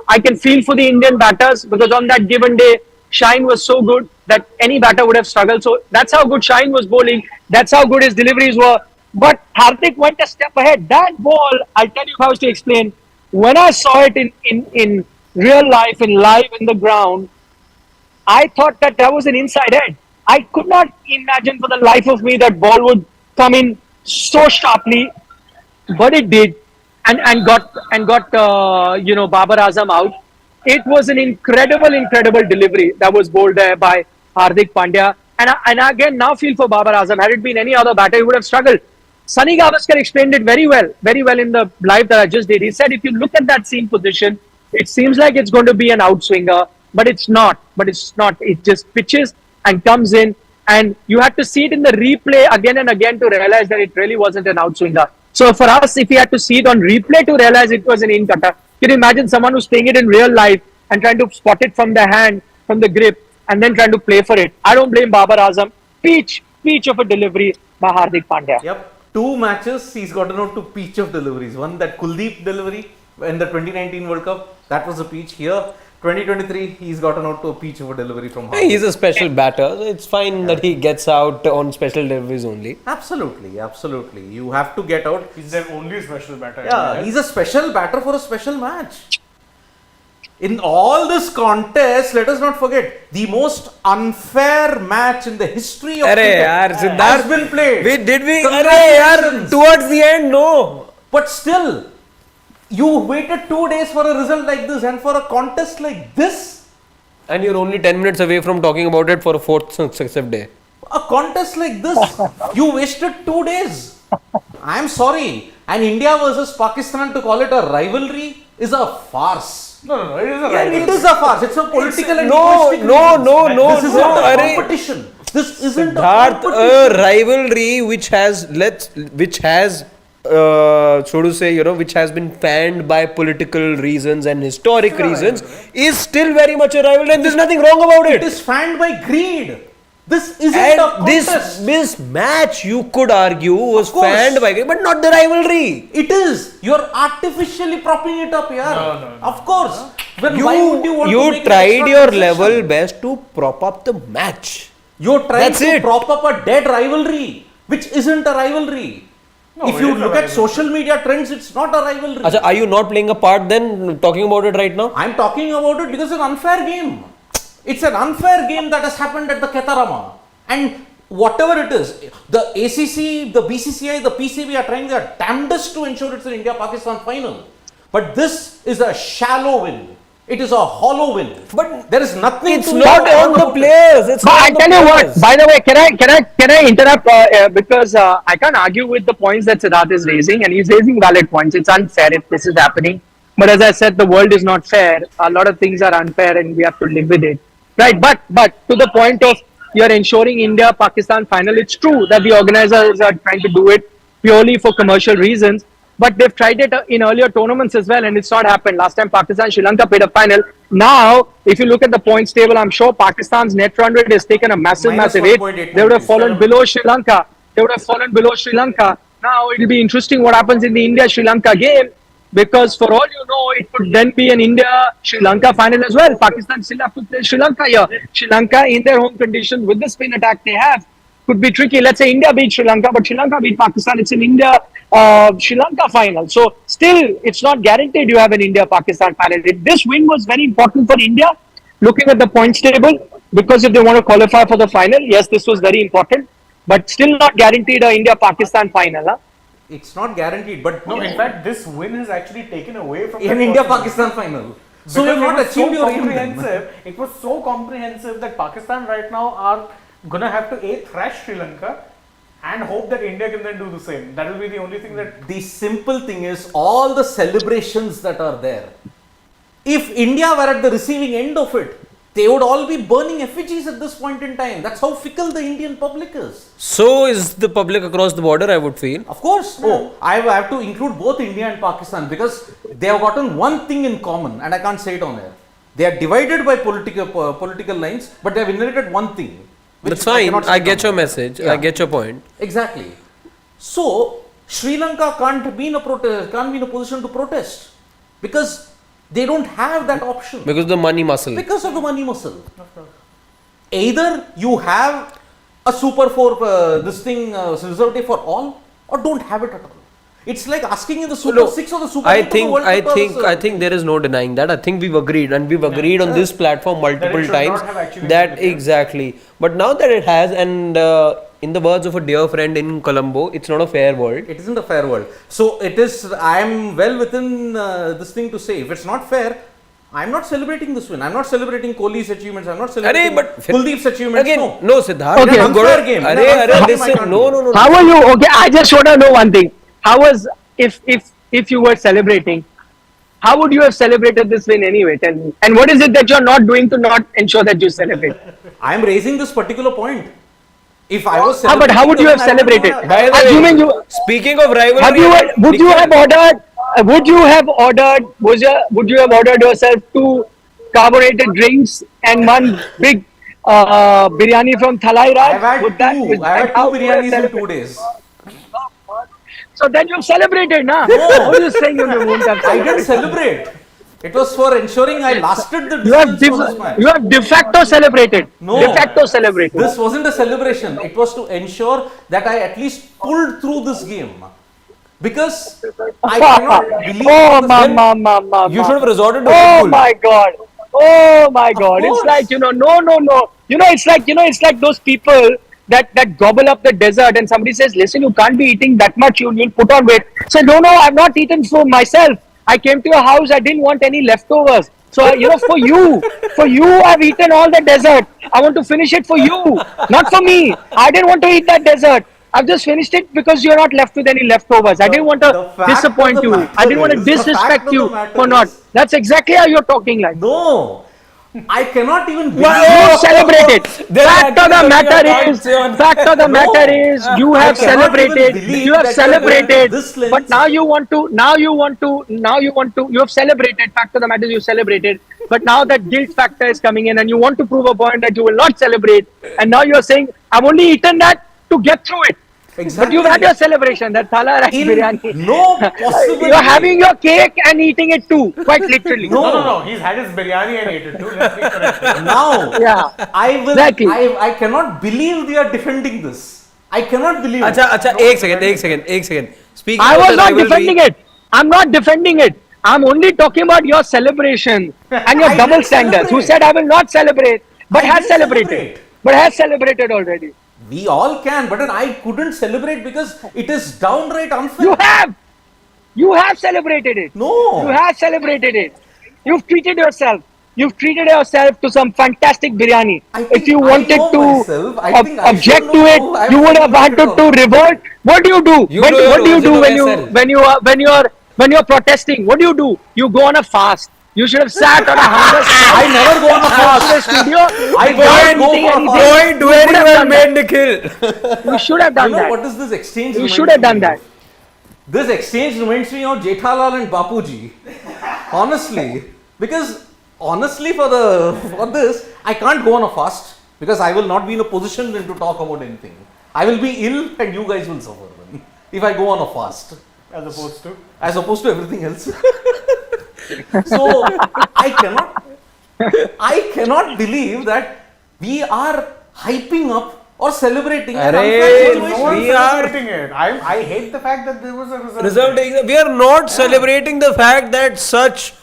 I can feel for the Indian batters because on that given day, Shaheen was so good that any batter would have struggled. So that's how good Shaheen was bowling. That's how good his deliveries were. But Hardik went a step ahead. That ball, I'll tell you if I was to explain. When I saw it in real life, in live in the ground, I thought that was an inside edge. I could not imagine for the life of me that ball would come in so sharply, but it did, and got Babar Azam out. It was an incredible delivery that was bowled there by Hardik Pandya, and I again now feel for Babar Azam. Had it been any other batter, he would have struggled. Sunny Gavaskar explained it very well in the live that I just did. He said if you look at that seam position, it seems like it's going to be an outswinger, but it's not. It just pitches and comes in, and you had to see it in the replay again and again to realize that it really wasn't an outswinger. So for us, if we had to see it on replay to realize it was an in cutter, can you imagine someone who's playing it in real life and trying to spot it from the hand, from the grip, and then trying to play for it? I don't blame Babar Azam. Peach of a delivery by Hardik Pandya. Yep. 2 matches, he's gotten out to peach of deliveries. One, that Kuldeep delivery in the 2019 World Cup, that was a peach. Here, 2023, he's gotten out to a peach of a delivery from Hardik. He's a special batter, so it's fine that he gets out on special deliveries only. Absolutely. You have to get out. He's their only special batter. Yeah, he's a special batter for a special match. In all this contest, let us not forget, the most unfair match in the history of cricket has been played. Towards the end, no. But still, you waited 2 days for a result like this and for a contest like this. And you're only 10 minutes away from talking about it for a 4th successive day. A contest like this, you wasted 2 days. I'm sorry. And India versus Pakistan, to call it a rivalry is a farce. No, it is a Yeah, rivalry. it is a farce. It's a political and No. This isn't a competition. This isn't a competition. A rivalry which has which has been fanned by political reasons and historic reasons is still very much a rivalry, and there's nothing wrong about It is fanned by greed. This isn't a And contest. this match, you could argue, was Of course. fanned by, but not the rivalry. It is. You're artificially propping it up here. No. Of course. Then why would you want to You make it tried extra your concession? level best to prop up the match. You're trying That's to it. prop up a dead rivalry, which isn't a rivalry. No, if it you is a look at rivalry. social media trends, it's not a rivalry. Achha, are you not playing a part then, talking about it right now? I'm talking about it because it's an unfair game. It's an unfair game that has happened at the Ketarama. And whatever it is, the ACC, the BCCI, the PCB are trying their damnedest to ensure it's an India-Pakistan final. But this is a shallow win. It is a hollow win. But there is nothing it's to not be on the about it. players. It's But not I on the tell you what, players. by the way, can I interrupt because I can't argue with the points that Siddharth is raising, and he's raising valid points. It's unfair if this is happening. But as I said, the world is not fair. A lot of things are unfair and we have to live with it. Right. But to the point of you're ensuring India-Pakistan final, it's true that the organizers are trying to do it purely for commercial reasons. But they've tried it in earlier tournaments as well, and it's not happened. Last time Pakistan Sri Lanka played a final. Now, if you look at the points table, I'm sure Pakistan's net run rate has taken a massive hit. 1.8 They would have fallen below Sri Lanka. Now it'll be interesting what happens in the India Sri Lanka game, because for all you know, it could then be an India Sri Lanka final as well. Pakistan still have to play Sri Lanka here. Sri Lanka in their home conditions with the spin attack they have could be tricky. Let's say India beat Sri Lanka, but Sri Lanka beat Pakistan. It's an India Sri Lanka final. So still, it's not guaranteed you have an India-Pakistan final. This win was very important for India, looking at the points table, because if they want to qualify for the final, yes, this was very important, but still not guaranteed a India-Pakistan final. Huh? It's not guaranteed, but No, in fact, this win has actually taken away from an that India-Pakistan final. So Because you've it not was achieved so your aim. comprehensive. It was so comprehensive that Pakistan right now are gonna have to thrash Sri Lanka and hope that India can then do the same. That will be the only thing that. The simple thing is all the celebrations that are there. If India were at the receiving end of it, they would all be burning effigies at this point in time. That's how fickle the Indian public is. So is the public across the border, I would feel. Of course. Oh, I have to include both India and Pakistan because they have gotten one thing in common, and I can't say it on air. They are divided by political lines, but they have inherited one thing. That's fine. I get your message. Yeah. I get your point. Exactly. So Sri Lanka can't be in a position to protest because they don't have that option. Because of the money muscle. Because of the money muscle. Either you have a Super 4 reserve day for all, or don't have it at all. It's like asking in the Super 6 or the Super 8 I think there is no denying that. I think we've agreed, and we've agreed on this platform multiple should times not have actually that been the case. exactly. But now that it has, and in the words of a dear friend in Colombo, it's not a fair world. It isn't a fair world. So it is, I am well within this thing to say, if it's not fair, I'm not celebrating this win. I'm not celebrating Kohli's achievements. I'm not celebrating Kuldeep's achievements. Again, No. no, Siddharth. Okay. In an unfair game. In an unfair game, I Listen, can't no, do it. no. How are you? Okay, I just want to know one thing. How was, if you were celebrating, how would you have celebrated this win anyway? Tell me. And what is it that you're not doing to not ensure that you celebrate? I'm raising this particular point. If I was But how would you have celebrated? By the way, Assuming you speaking of rivalry, would you have ordered yourself 2 carbonated drinks and one big biryani from Thalai Raj? I've had Would that- two. would I had that- 2 how would you have biryanis in 2 celebrated? days. So then you've celebrated, nah? No. How are you saying you won't have I didn't celebrated? celebrate. It was for ensuring I lasted the You have, distance for this match. you have de facto celebrated. No. De facto celebrated. This wasn't a celebration. It was to ensure that I at least pulled through this game. Because I cannot believe Oh, this ma, win. ma, ma, ma, you ma. should have resorted to Oh Red Bull. my God. Oh my God. It's course. like, no. It's like those people that gobble up the desert and somebody says, listen, you can't be eating that much. You'll put on weight. So no, I've not eaten for myself. I came to your house. I didn't want any leftovers. So, for you, I've eaten all the dessert. I want to finish it for you, not for me. I didn't want to eat that dessert. I've just finished it because you're not left with any leftovers. I didn't want the to fact disappoint of the you. matter I didn't want to is- the fact disrespect of you the matter for not. is- That's exactly how you're talking like. No. I cannot even believe You celebrated. They're Fact of the actually matter talking is, about fact of the matter is, you I have cannot even celebrated. believe You have that you're going to celebrated. this length. But now you have celebrated. Fact of the matter is, you celebrated. But now that guilt factor is coming in, and you want to prove a point that you will not celebrate. And now you're saying, I've only eaten that to get through it. Exactly. But you've had your celebration, that thala rice In biryani. no possible You're way. having your cake and eating it too, quite literally. No. He's had his biryani and ate it too. Let's be correct. Now, Yeah. I will. Exactly. I cannot believe they are defending this. I cannot believe it. Acha, एक second. Speaking I of was the not rivalry, defending it. I'm not defending it. I'm only talking about your celebration and your I double didn't standards. Who celebrate. said I will not celebrate, but I has didn't celebrated. celebrate. But has celebrated already. We all can, but then I couldn't celebrate because it is downright unfair. You have. You have celebrated it. No. You have celebrated it. You've treated yourself. You've treated yourself to some fantastic biryani. I think If you I wanted know to myself. I think I object should to know it, how I've you would have celebrated wanted to all. revolt. What do you do? You What know your do you do origin when of you SL. when you're protesting, what do? You go on a fast. You should have sat on a hunger strike. I never go on a After the fast. studio. I don't go for a fast. Point very well made, Nikhil. You should have done You know that. what is this exchange? You reminds should have me done of? that. This exchange reminds me of Jethalal and Bapuji. Honestly, because honestly for this, I can't go on a fast because I will not be in a position then to talk about anything. I will be ill and you guys will suffer then if I go on a fast. As opposed to everything else. So I cannot believe that we are hyping up or celebrating an unfair Arey, situation. No one's We are- celebrating it. I hate the fact that there was a result. Result, we are not celebrating the fact that such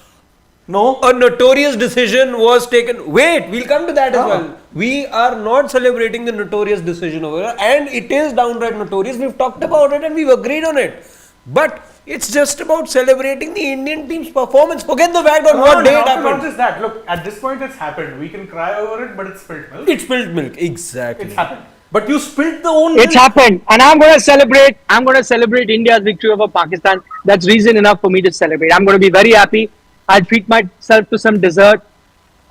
No. a notorious decision was taken. Wait, we'll come to that as well. We are not celebrating the notorious decision over here, and it is downright notorious. We've talked about it and we've agreed on it. But it's just about celebrating the Indian team's performance. Forget the fact on what day it Not happened. just that. Look, at this point it's happened. We can cry over it, but it's spilled milk. It's spilled milk. Exactly. It's happened. But you spilled the own It's milk. happened, and I'm going to celebrate. I'm going to celebrate India's victory over Pakistan. That's reason enough for me to celebrate. I'm going to be very happy. I'll treat myself to some dessert.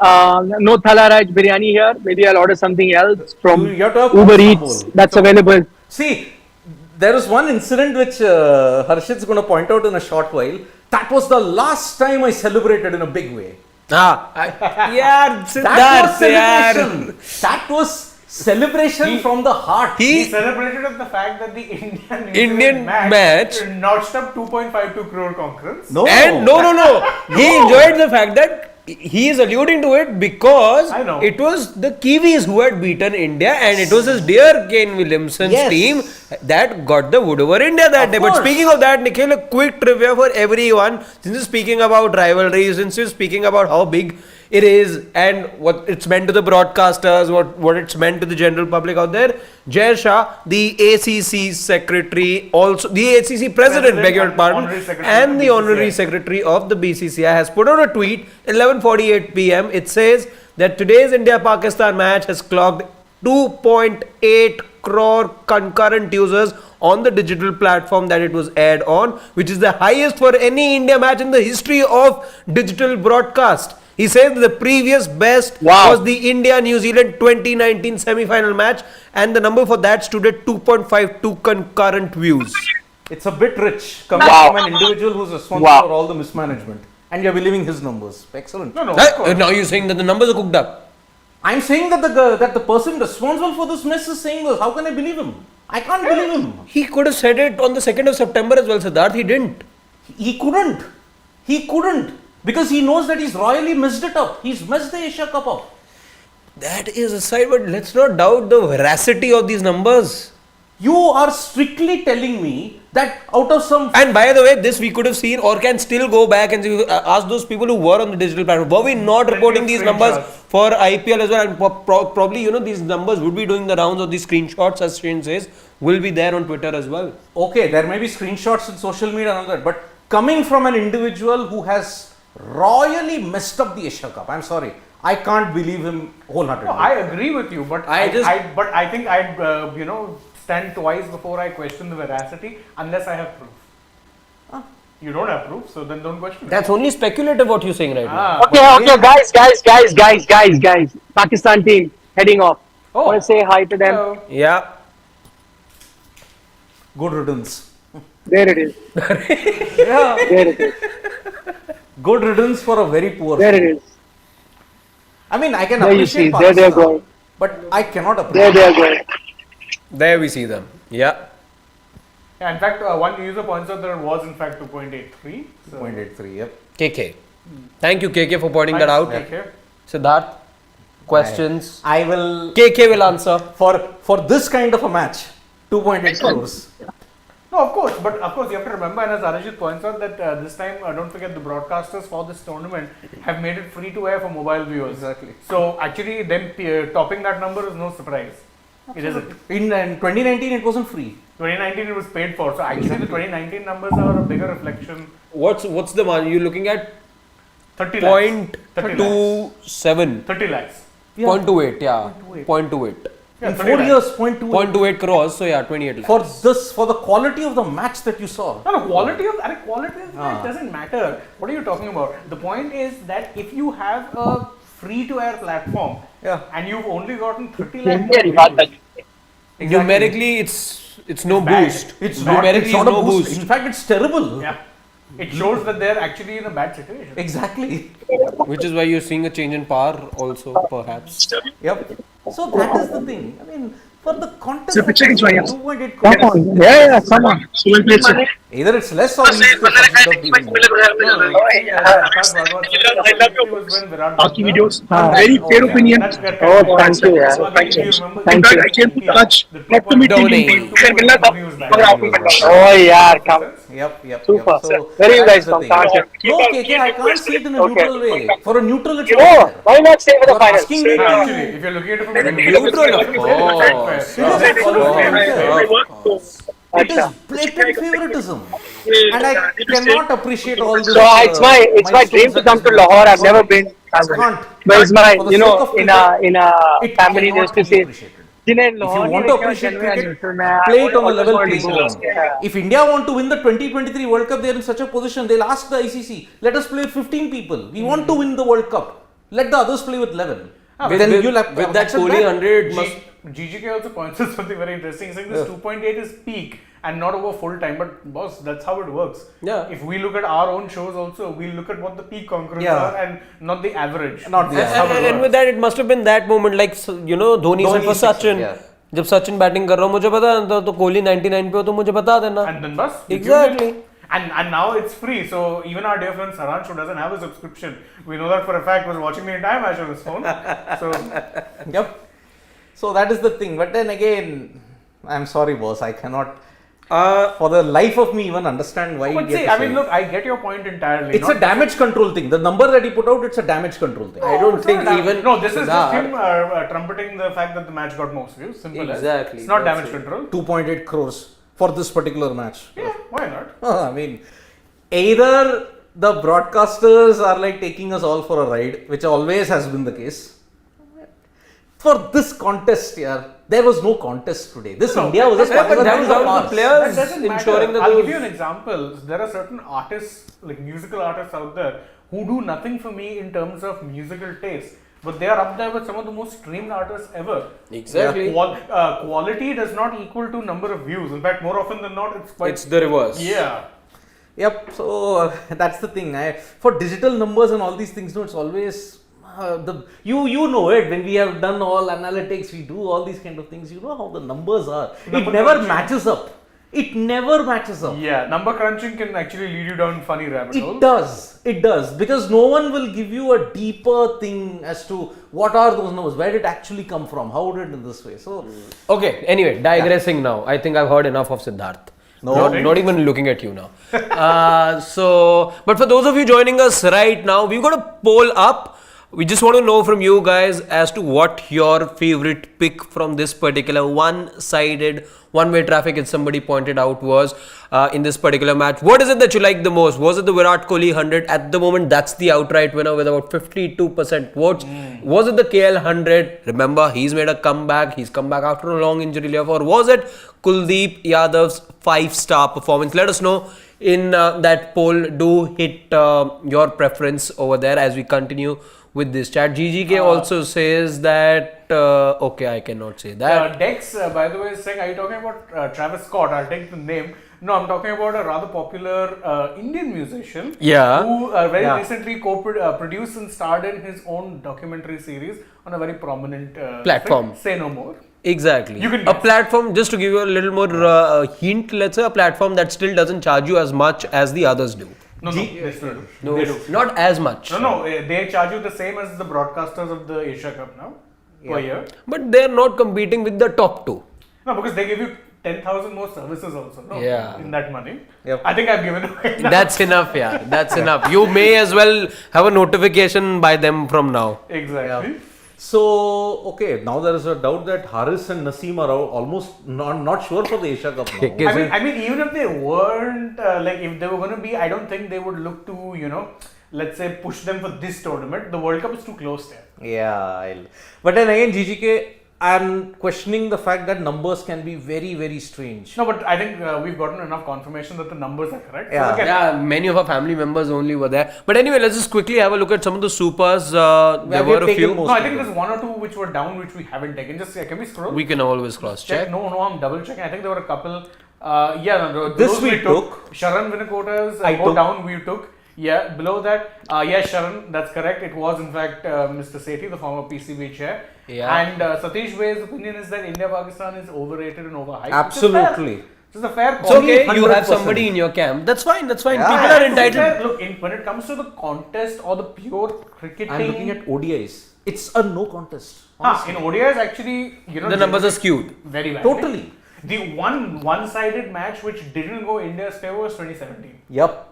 No thala rice biryani here. Maybe I'll order something else from You have to have Uber pasta Eats. bowl. That's available. See, there is one incident which Harshit's going to point out in a short while. That was the last time I celebrated in a big way. Yeah, That was Siddharth, yaar. celebration. That was celebration from the heart. He He celebrated at the fact that the Indian New Indian Zealand match notched up 2.52 crore concurrents. No. And no. He enjoyed the fact that he is alluding to it because I know. it was the Kiwis who had beaten India and it was his dear Kane Williamson's Yes. team that got the wood over India that Of day. But course. speaking of that, Nikhil, a quick trivia for everyone. Since you're speaking about rivalry, since you're speaking about how big it is and what it's meant to the broadcasters, what it's meant to the general public out there, Jay Shah, the ACC secretary, also the ACC president, beg your and pardon, honorary secretary and of the the honorary BCCI. secretary of the BCCI has put out a tweet 11:48 p.m. It says that today's India-Pakistan match has clocked 2.8 crore concurrent users on the digital platform that it was aired on, which is the highest for any India match in the history of digital broadcast. He says the previous best was the India-New Zealand 2019 semi-final match, and the number for that stood at 2.52 concurrent views. It's a bit rich coming from an individual who's responsible for all the mismanagement. And you're believing his numbers. Excellent. No, of course. Now you're saying that the numbers are cooked up. I'm saying that the person responsible for this mess is saying this. How can I believe him? I can't believe him. He could have said it on the 2nd of September as well, Siddharth. He didn't. He couldn't. He couldn't. Because he knows that he's royally messed it up. He's messed the Asia Cup up. That is aside, but let's not doubt the veracity of these numbers. You are strictly telling me that out of some... And by the way, this we could have seen or can still go back and see, ask those people who were on the digital platform. Were we not reporting these numbers for IPL as well? And probably, these numbers would be doing the rounds of these screenshots, as Shane says, will be there on Twitter as well. Okay, there may be screenshots in social media and all that. But coming from an individual who has royally messed up the Asia Cup, I'm sorry. I can't believe him wholeheartedly. No, I agree with you, but I think I'd stand twice before I question the veracity unless I have proof. You don't have proof, so then don't question it. That's only speculative what you're saying right now. Okay, guys. Pakistan team heading off. I want to say hi to them. Hello. Yeah. Good riddance. There it is. Yeah. There it is. Good riddance for a very poor There it team. is. I mean, I can There you appreciate see. There they are Pakistan, going. but I cannot There appreciate. they are going. There we see them. Yeah. Yeah, in fact, one user points out that it was in fact 2.83. So 0.83, yep. KK. Thank you, KK, for pointing that out. Okay. Siddharth, questions? I will, KK will answer. for this kind of a match, 2.8 crores. No, of course, but of course you have to remember, and as Arajit points out, that this time, don't forget, the broadcasters for this tournament have made it free to air for mobile viewers. Exactly. So actually, them topping that number is no surprise. It isn't. In 2019, it wasn't free. 2019 it was paid for. So actually, the 2019 numbers are a bigger reflection. What's the one? You're looking at 30 lakhs. 30 lakhs. 0.27. 30 lakhs. 0.28, yeah. 0.28. In 4 39. years, 0.28. 0.28 crores, so yeah, 28 lakhs. For this, for the quality of the match that you saw. No, quality of the match doesn't matter. What are you talking about? The point is that if you have a free-to-air platform and you've only gotten 30 lakh views, Numerically, it's no bad. boost. It's numerically not no a boost. In fact, it's terrible. yeah, it shows that they're actually in a bad situation. Exactly. Which is why you're seeing a change in power also, perhaps. Yep. So that is the thing. I mean, for the contest, So picture is why, yeah. 2.8 Come crores, on. Yeah, come on. So we'll play it. either it's less or it's even more. Asking videos, very fair opinion. Oh, thank you, yeah. Thank you. Thank you. I came to touch, not to meet Donate. Oh, yeah, come. Yep. Super. So Where are you that's guys the from? thing. Thank you. No, KK, I can't see it in a neutral way. For a neutral, it's Oh, not fair. why not stay for the You're final? asking me Actually, to. if you're looking at it from a Neutral, of course. It is blatant favoritism, and I cannot appreciate all this. So it's my dream to come to Lahore. I've never been. Can't. But it's my, For the you know, sake of in cricket, a it family cannot used to be say, appreciated. if If you want to appreciate cricket, play it on a level playing ground. If India want to win the 2023 World Cup, they are in such a position, they'll ask the ICC, let us play with 15 people. We want to win the World Cup. Let the others play with 11. With that accept Kohli 100 must... GGK also points out something very interesting. He's saying this 2.8 is peak and not over full time. But boss, that's how it works. Yeah. If we look at our own shows also, we look at what the peak concurrents Yeah. are and not the average. Not the That's how it And works. with that, it must have been that moment, like, you know, Dhoni said for Sachin. Yeah. जब Sachin batting कर रहा हो मुझे पता है तो कोहली 99 पे हो तो मुझे बता देना. And then bus. Exactly. And now it's free. So even our dear friend Saransh, who doesn't have a subscription, we know that for a fact, was watching the entire match on his phone. So Yep. So that is the thing. But then again, I'm sorry, boss. I cannot, for the life of me, even understand why. but he see, gets I mean, look, I get your point entirely. it's a damage control thing. The number that he put out, it's a damage control thing. I don't it's think not even no, this is just Siddharth- him trumpeting the fact that the match got most views. Simple Exactly, as. It's not that's damage it. control. 2.8 crores for this particular match. Yeah, why not? I mean, either the broadcasters are like taking us all for a ride, which always has been the case. For this contest, yeah, there was no contest today. This No, India was just Yeah, but Pakistan that was was a down to the farce. players That doesn't ensuring matter. that I'll those... give you an example. There are certain artists, like musical artists out there, who do nothing for me in terms of musical taste. But they are up there with some of the most streamed artists ever. Exactly. Quality does not equal to number of views. In fact, more often than not, it's quite. It's the reverse. Yeah. Yep. So that's the thing. For digital numbers and all these things, no, it's always you know it. When we have done all analytics, we do all these kind of things. You know how the numbers are. It never matches up. It never matches up. Yeah, number crunching can actually lead you down funny rabbit holes. It does, because no one will give you a deeper thing as to what are those numbers, where did it actually come from, how did it in this way. So, Okay, anyway, digressing now. I think I've heard enough of Siddharth. Not even looking at you now. But for those of you joining us right now, we've got a poll up. We just want to know from you guys as to what your favorite pick from this particular one-sided, one-way traffic, as somebody pointed out, was in this particular match. What is it that you like the most? Was it the Virat Kohli 100? At the moment, that's the outright winner with about 52% votes. Was it the KL 100? Remember, he's made a comeback. He's come back after a long injury layoff. Or was it Kuldeep Yadav's 5-star performance? Let us know in that poll. Do hit your preference over there as we continue with this chat. GGK also says that okay, I cannot say that. Dex, by the way, is saying, are you talking about Travis Scott? I'll take the name. No, I'm talking about a rather popular Indian musician. Yeah. Who very recently produced and starred in his own documentary series on a very prominent Platform. thing. Say no more. Exactly. You can A guess. platform, just to give you a little more hint, let's say a platform that still doesn't charge you as much as the others do. No, they still do. No, They do. not as much. No, they charge you the same as the broadcasters of the Asia Cup now per year. But they're not competing with the top two. No, because they give you 10,000 more services also. No, Yeah. in that money. Yep. I think I've given away. That's enough, yeah. That's enough. You may as well have a notification by them from now. Exactly. so okay, now there is a doubt that Haris and Naseem are almost not sure for the Asia Cup now. I mean, even if they weren't, like if they were going to be, I don't think they would look to, let's say, push them for this tournament. The World Cup is too close there. Yeah, but then again, GGK, I'm questioning the fact that numbers can be very, very strange. No, but I think we've gotten enough confirmation that the numbers are correct. Yeah. So again, Yeah, many of our family members only were there. But anyway, let's just quickly have a look at some of the supers. There we have were a taken few. most. no, I think there's one or two which were down which we haven't taken. Just can we scroll? We can always cross check. No, I'm double checking. I think there were a couple. This those we took. Sharan Vinakota's I go took. down we took. Yeah, below that, yes, Sharan, that's correct. It was in fact Mr. Sethi, the former PCB chair. Yeah. And Satish Bhai's opinion is that India-Pakistan is overrated and overhyped. Absolutely. Which is a fair It's call. okay, you have 100%. somebody in your camp. That's fine, that's fine. Yeah. People are To be entitled. fair, look, when it comes to the contest or the pure cricketing, I'm looking at ODIs. It's a no contest. in honestly. ODIs actually, The numbers are skewed. very bad. Totally. The one-sided match which didn't go India's favor was 2017. Yep.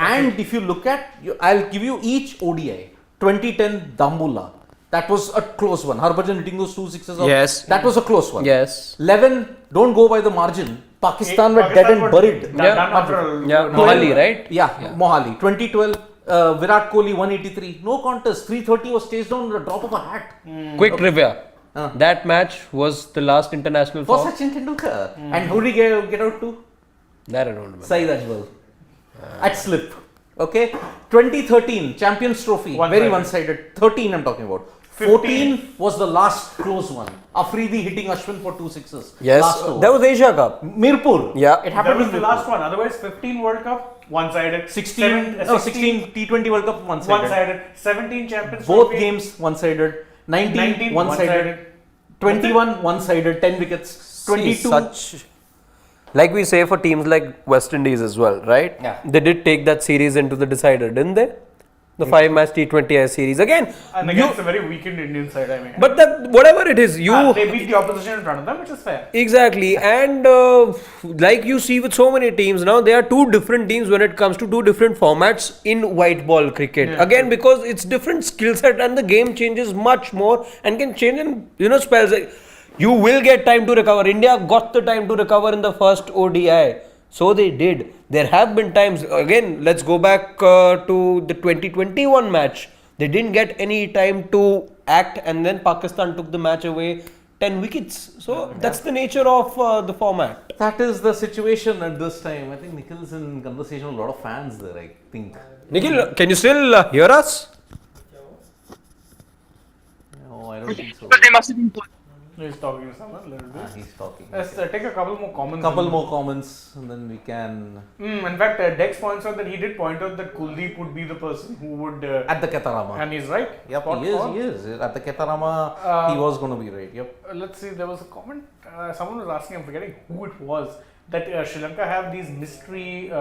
And if you look at, I'll give you each ODI. 2010 Dambula. That was a close one. Harbhajan hitting those 2 sixes. Yes. That was a close one. Yes. 11, don't go by the margin. Pakistan were dead and buried. Yeah. Done after a- Yeah, no, Mohali, right? Yeah, Mohali. 2012, Virat Kohli 183. No contest. 330 was chased down with a drop of a hat. Quick trivia. That match was the last international For for. Sachin Tendulkar. And who did he get out to? That I don't remember. Saeed Ajmal. At slip. Okay. 2013 Champions Trophy. Very one-sided. 13 I'm talking about. 14 was the last close one. Afridi hitting Ashwin for 2 sixes. Yes, Last over. that was Asia Cup. Mirpur. Yeah. It That happened was in the Mirpur. last one. Otherwise, 15 World Cup, one-sided. 16 T20 World Cup one-sided. One-sided. 17 Champions Both Trophy, games one-sided. 19 19 one-sided. one-sided. 21 one-sided. 10 wickets. 22. Such, like we say for teams like West Indies as well, right? Yeah. They did take that series into the decider, didn't they? The 5-match T20I series again. And against a very weakened Indian side, I mean. But that whatever it is, you They beat the opposition in front of them, which is fair. exactly, and like you see with so many teams now, there are two different teams when it comes to two different formats in white ball cricket. Yeah. Again, because it's different skill set and the game changes much more and can change in spells. You will get time to recover. India got the time to recover in the first ODI. So they did. There have been times, again, let's go back to the 2021 match. They didn't get any time to act and then Pakistan took the match away 10 wickets. So that's the nature of the format. That is the situation at this time. I think Nikhil's in conversation with a lot of fans there, I think. Nikhil, can you still hear us? No, I don't think so. But they must have been put. He's talking to someone a little bit. He's talking. Let's take a couple more comments. Couple more comments and then we can... In fact, Dex points out that he did point out that Kuldeep would be the person who would. At the Ketarama. And he's right. Yep, Spot he on. is. At the Ketarama, he was going to be right. Yep. Let's see, there was a comment. Someone was asking, I'm forgetting who it was, that Sri Lanka have these mystery,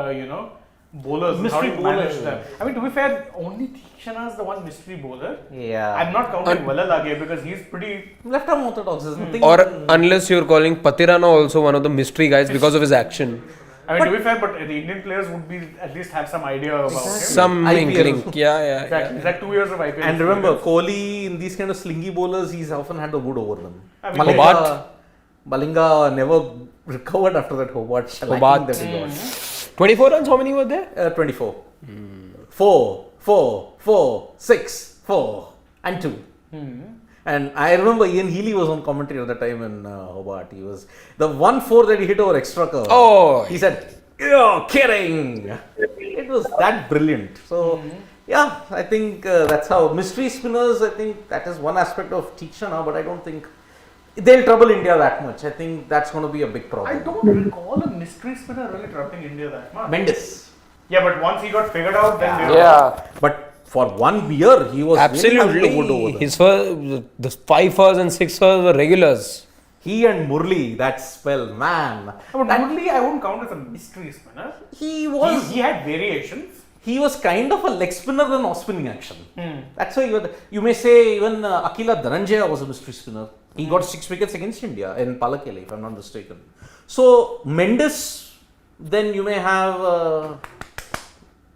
bowlers. and how do you Mystery manage bowlers. them? I mean, to be fair, only Theekshana is the one mystery bowler. Yeah. I'm not counting Valalage because he's pretty. Left arm orthodox. There's nothing. Or unless you're calling Patirana also one of the mystery guys because of his action. I mean, to be fair, but the Indian players would be at least have some idea about him. Some IPL. inkling. Yeah. Exactly. He's had 2 years of IPL. And remember, experience. Kohli in these kind of slingy bowlers, he's often had the wood over them. I mean, Malinga never recovered after that Hobart shellacking Hobart. that he got. 24 runs, how many were there? 24. 4, 6, 4, and 2. And I remember Ian Healy was on commentary at the time in Hobart. He was the 1-4 that he hit over extra cover. Oh. He said, "You're kidding." It was that brilliant. So, yeah, I think that's how mystery spinners. I think that is one aspect of Theekshana, but I don't think they'll trouble India that much. I think that's going to be a big problem. I don't recall a mystery spinner really troubling India that much. Mendes. Yeah, but once he got figured out, then they were. Yeah. But for 1 year, he was really having the wood over Absolutely. them. His first, the 5 first and 6 first were regulars. He and Murli, that spell, man. But normally, I wouldn't count as a mystery spinner. He was. He had variations. He was kind of a leg spinner than off spinning action. That's why you may say even Akila Dhananjaya was a mystery spinner. He got 6 wickets against India in Palakele, if I'm not mistaken. So Mendes, then you may have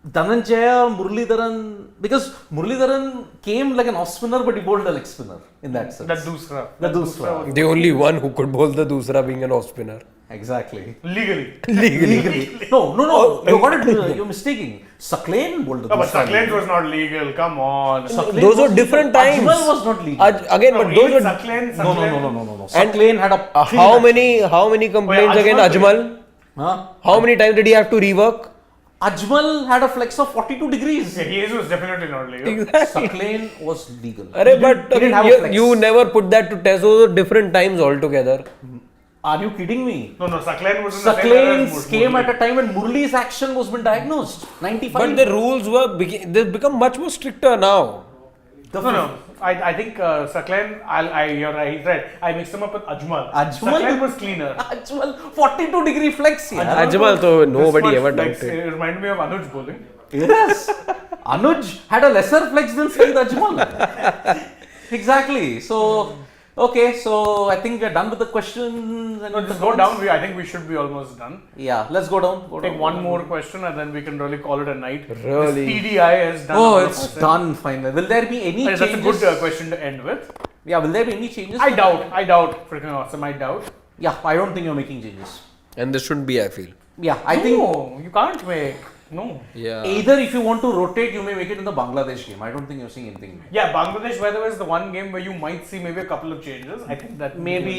Dhananjaya, Muralidharan, because Muralidharan came like an off spinner, but he bowled a leg spinner in that sense. That Dusra. The Dusra. The only one who could bowl the Dusra being an off spinner. Exactly. Legally. Legally. No. You're mistaking. Saklain bowled the No, but Dusra Suckland legal. was not legal. Come on. Saklain Those were was different legal. times. Ajmal was not legal. Again, No, but those even were Suckland. No. Saklain had a how many complaints Ajmal against did. Ajmal? Huh? How many times did he have to rework? Ajmal had a flex of 42 degrees. Yeah, he was definitely not legal. Exactly. Saklain was legal. Arey, but he didn't have a you, flex. you never put that to test. Those were different times altogether. Are you kidding me? No, Suckland was in the same era as Saklain Murli. came at a time when Murli's action was been diagnosed. 95. But the rules were they've become much more stricter now. No. I think Suckland, you're right. I mixed him up with Ajmal. Ajmal? Suckland was cleaner. Ajmal 42 degree flex here. Ajmal, so This nobody much ever flex. doubted. It reminded me of Anuj bowling. Yes. Anuj had a lesser flex than Saeed Ajmal. Exactly. So, okay. So, I think we're done with the questions. And No, the just go comments. down. I think we should be almost done. Yeah, let's go down. Go Take down. one more question and then we can really call it a night. Really? This TDI has done. Oh, 100%. it's done finally. Will there be any That's changes? a good question to end with. Yeah, will there be any changes? I doubt. Freaking awesome. I doubt. Yeah, I don't think you're making changes. And this shouldn't be, I feel. Yeah, I think No, you can't make. No. Yeah. either if you want to rotate, you may make it in the Bangladesh game. I don't think you're seeing anything. Yeah, Bangladesh, by the way, is the one game where you might see maybe a couple of changes. I think that Maybe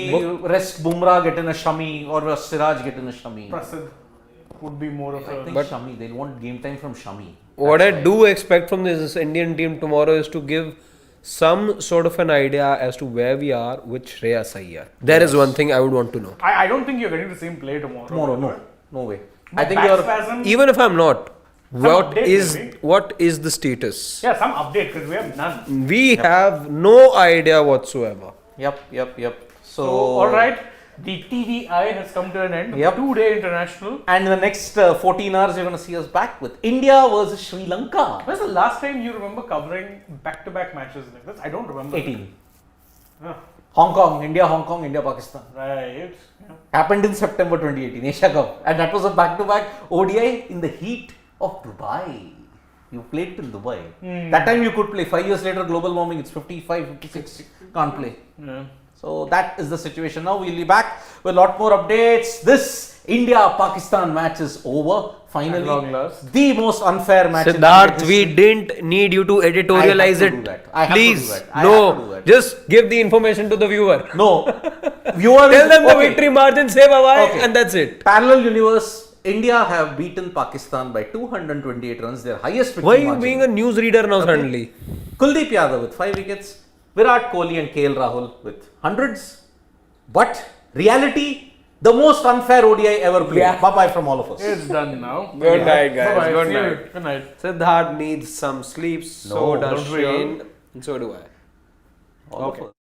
rest Bumrah, get in a Shami, or a Siraj, get in a Shami. Prasid would be more of I a. think But- Shami, they'll want game time from Shami. What I do expect from this Indian team tomorrow is to give some sort of an idea as to where we are with Shreyas Iyer. There is one thing I would want to know. I don't think you're getting the same play tomorrow. Tomorrow, no way. But I think back you're. spasm, Even if I'm not, update what is the status? yeah, some update because we have none. We have no idea whatsoever. Yep. So, all right, the TDI has come to an end. Yep. 2-day international. And in the next 14 hours, you're going to see us back with India versus Sri Lanka. When's the last time you remember covering back-to-back matches like this? I don't remember. 18. Ah, Hong Kong, India, Pakistan. right. Yeah. Happened in September 2018, Asia Cup. And that was a back-to-back ODI in the heat of Dubai. You played till Dubai. That time you could play. 5 years later, global warming, it's 55, 56. Can't play. Yeah. So that is the situation now. We'll be back with a lot more updates. This India-Pakistan match is over. Finally, At long last. the most unfair match. in Siddharth, cricket we history. didn't need you to editorialize I have to do it. that. I have to do Please, that. I have to do no, that. just give the information to the viewer. No. Viewer Tell is- them the okay. victory margin, say bye-bye, Okay. and that's it. Parallel universe. India have beaten Pakistan by 228 runs, their highest victory Why are you margin. being a newsreader now suddenly? Kuldeep Yadav with 5 wickets, Virat Kohli and KL Rahul with hundreds. But reality, the most unfair ODI ever played. Yeah. Bye-bye from all of us. It's done now. Good night, guys. Bye-bye. Good See you. night. Good night. Siddharth needs some sleep, so No, does don't we all? Shane, and so do I. All of Okay. us.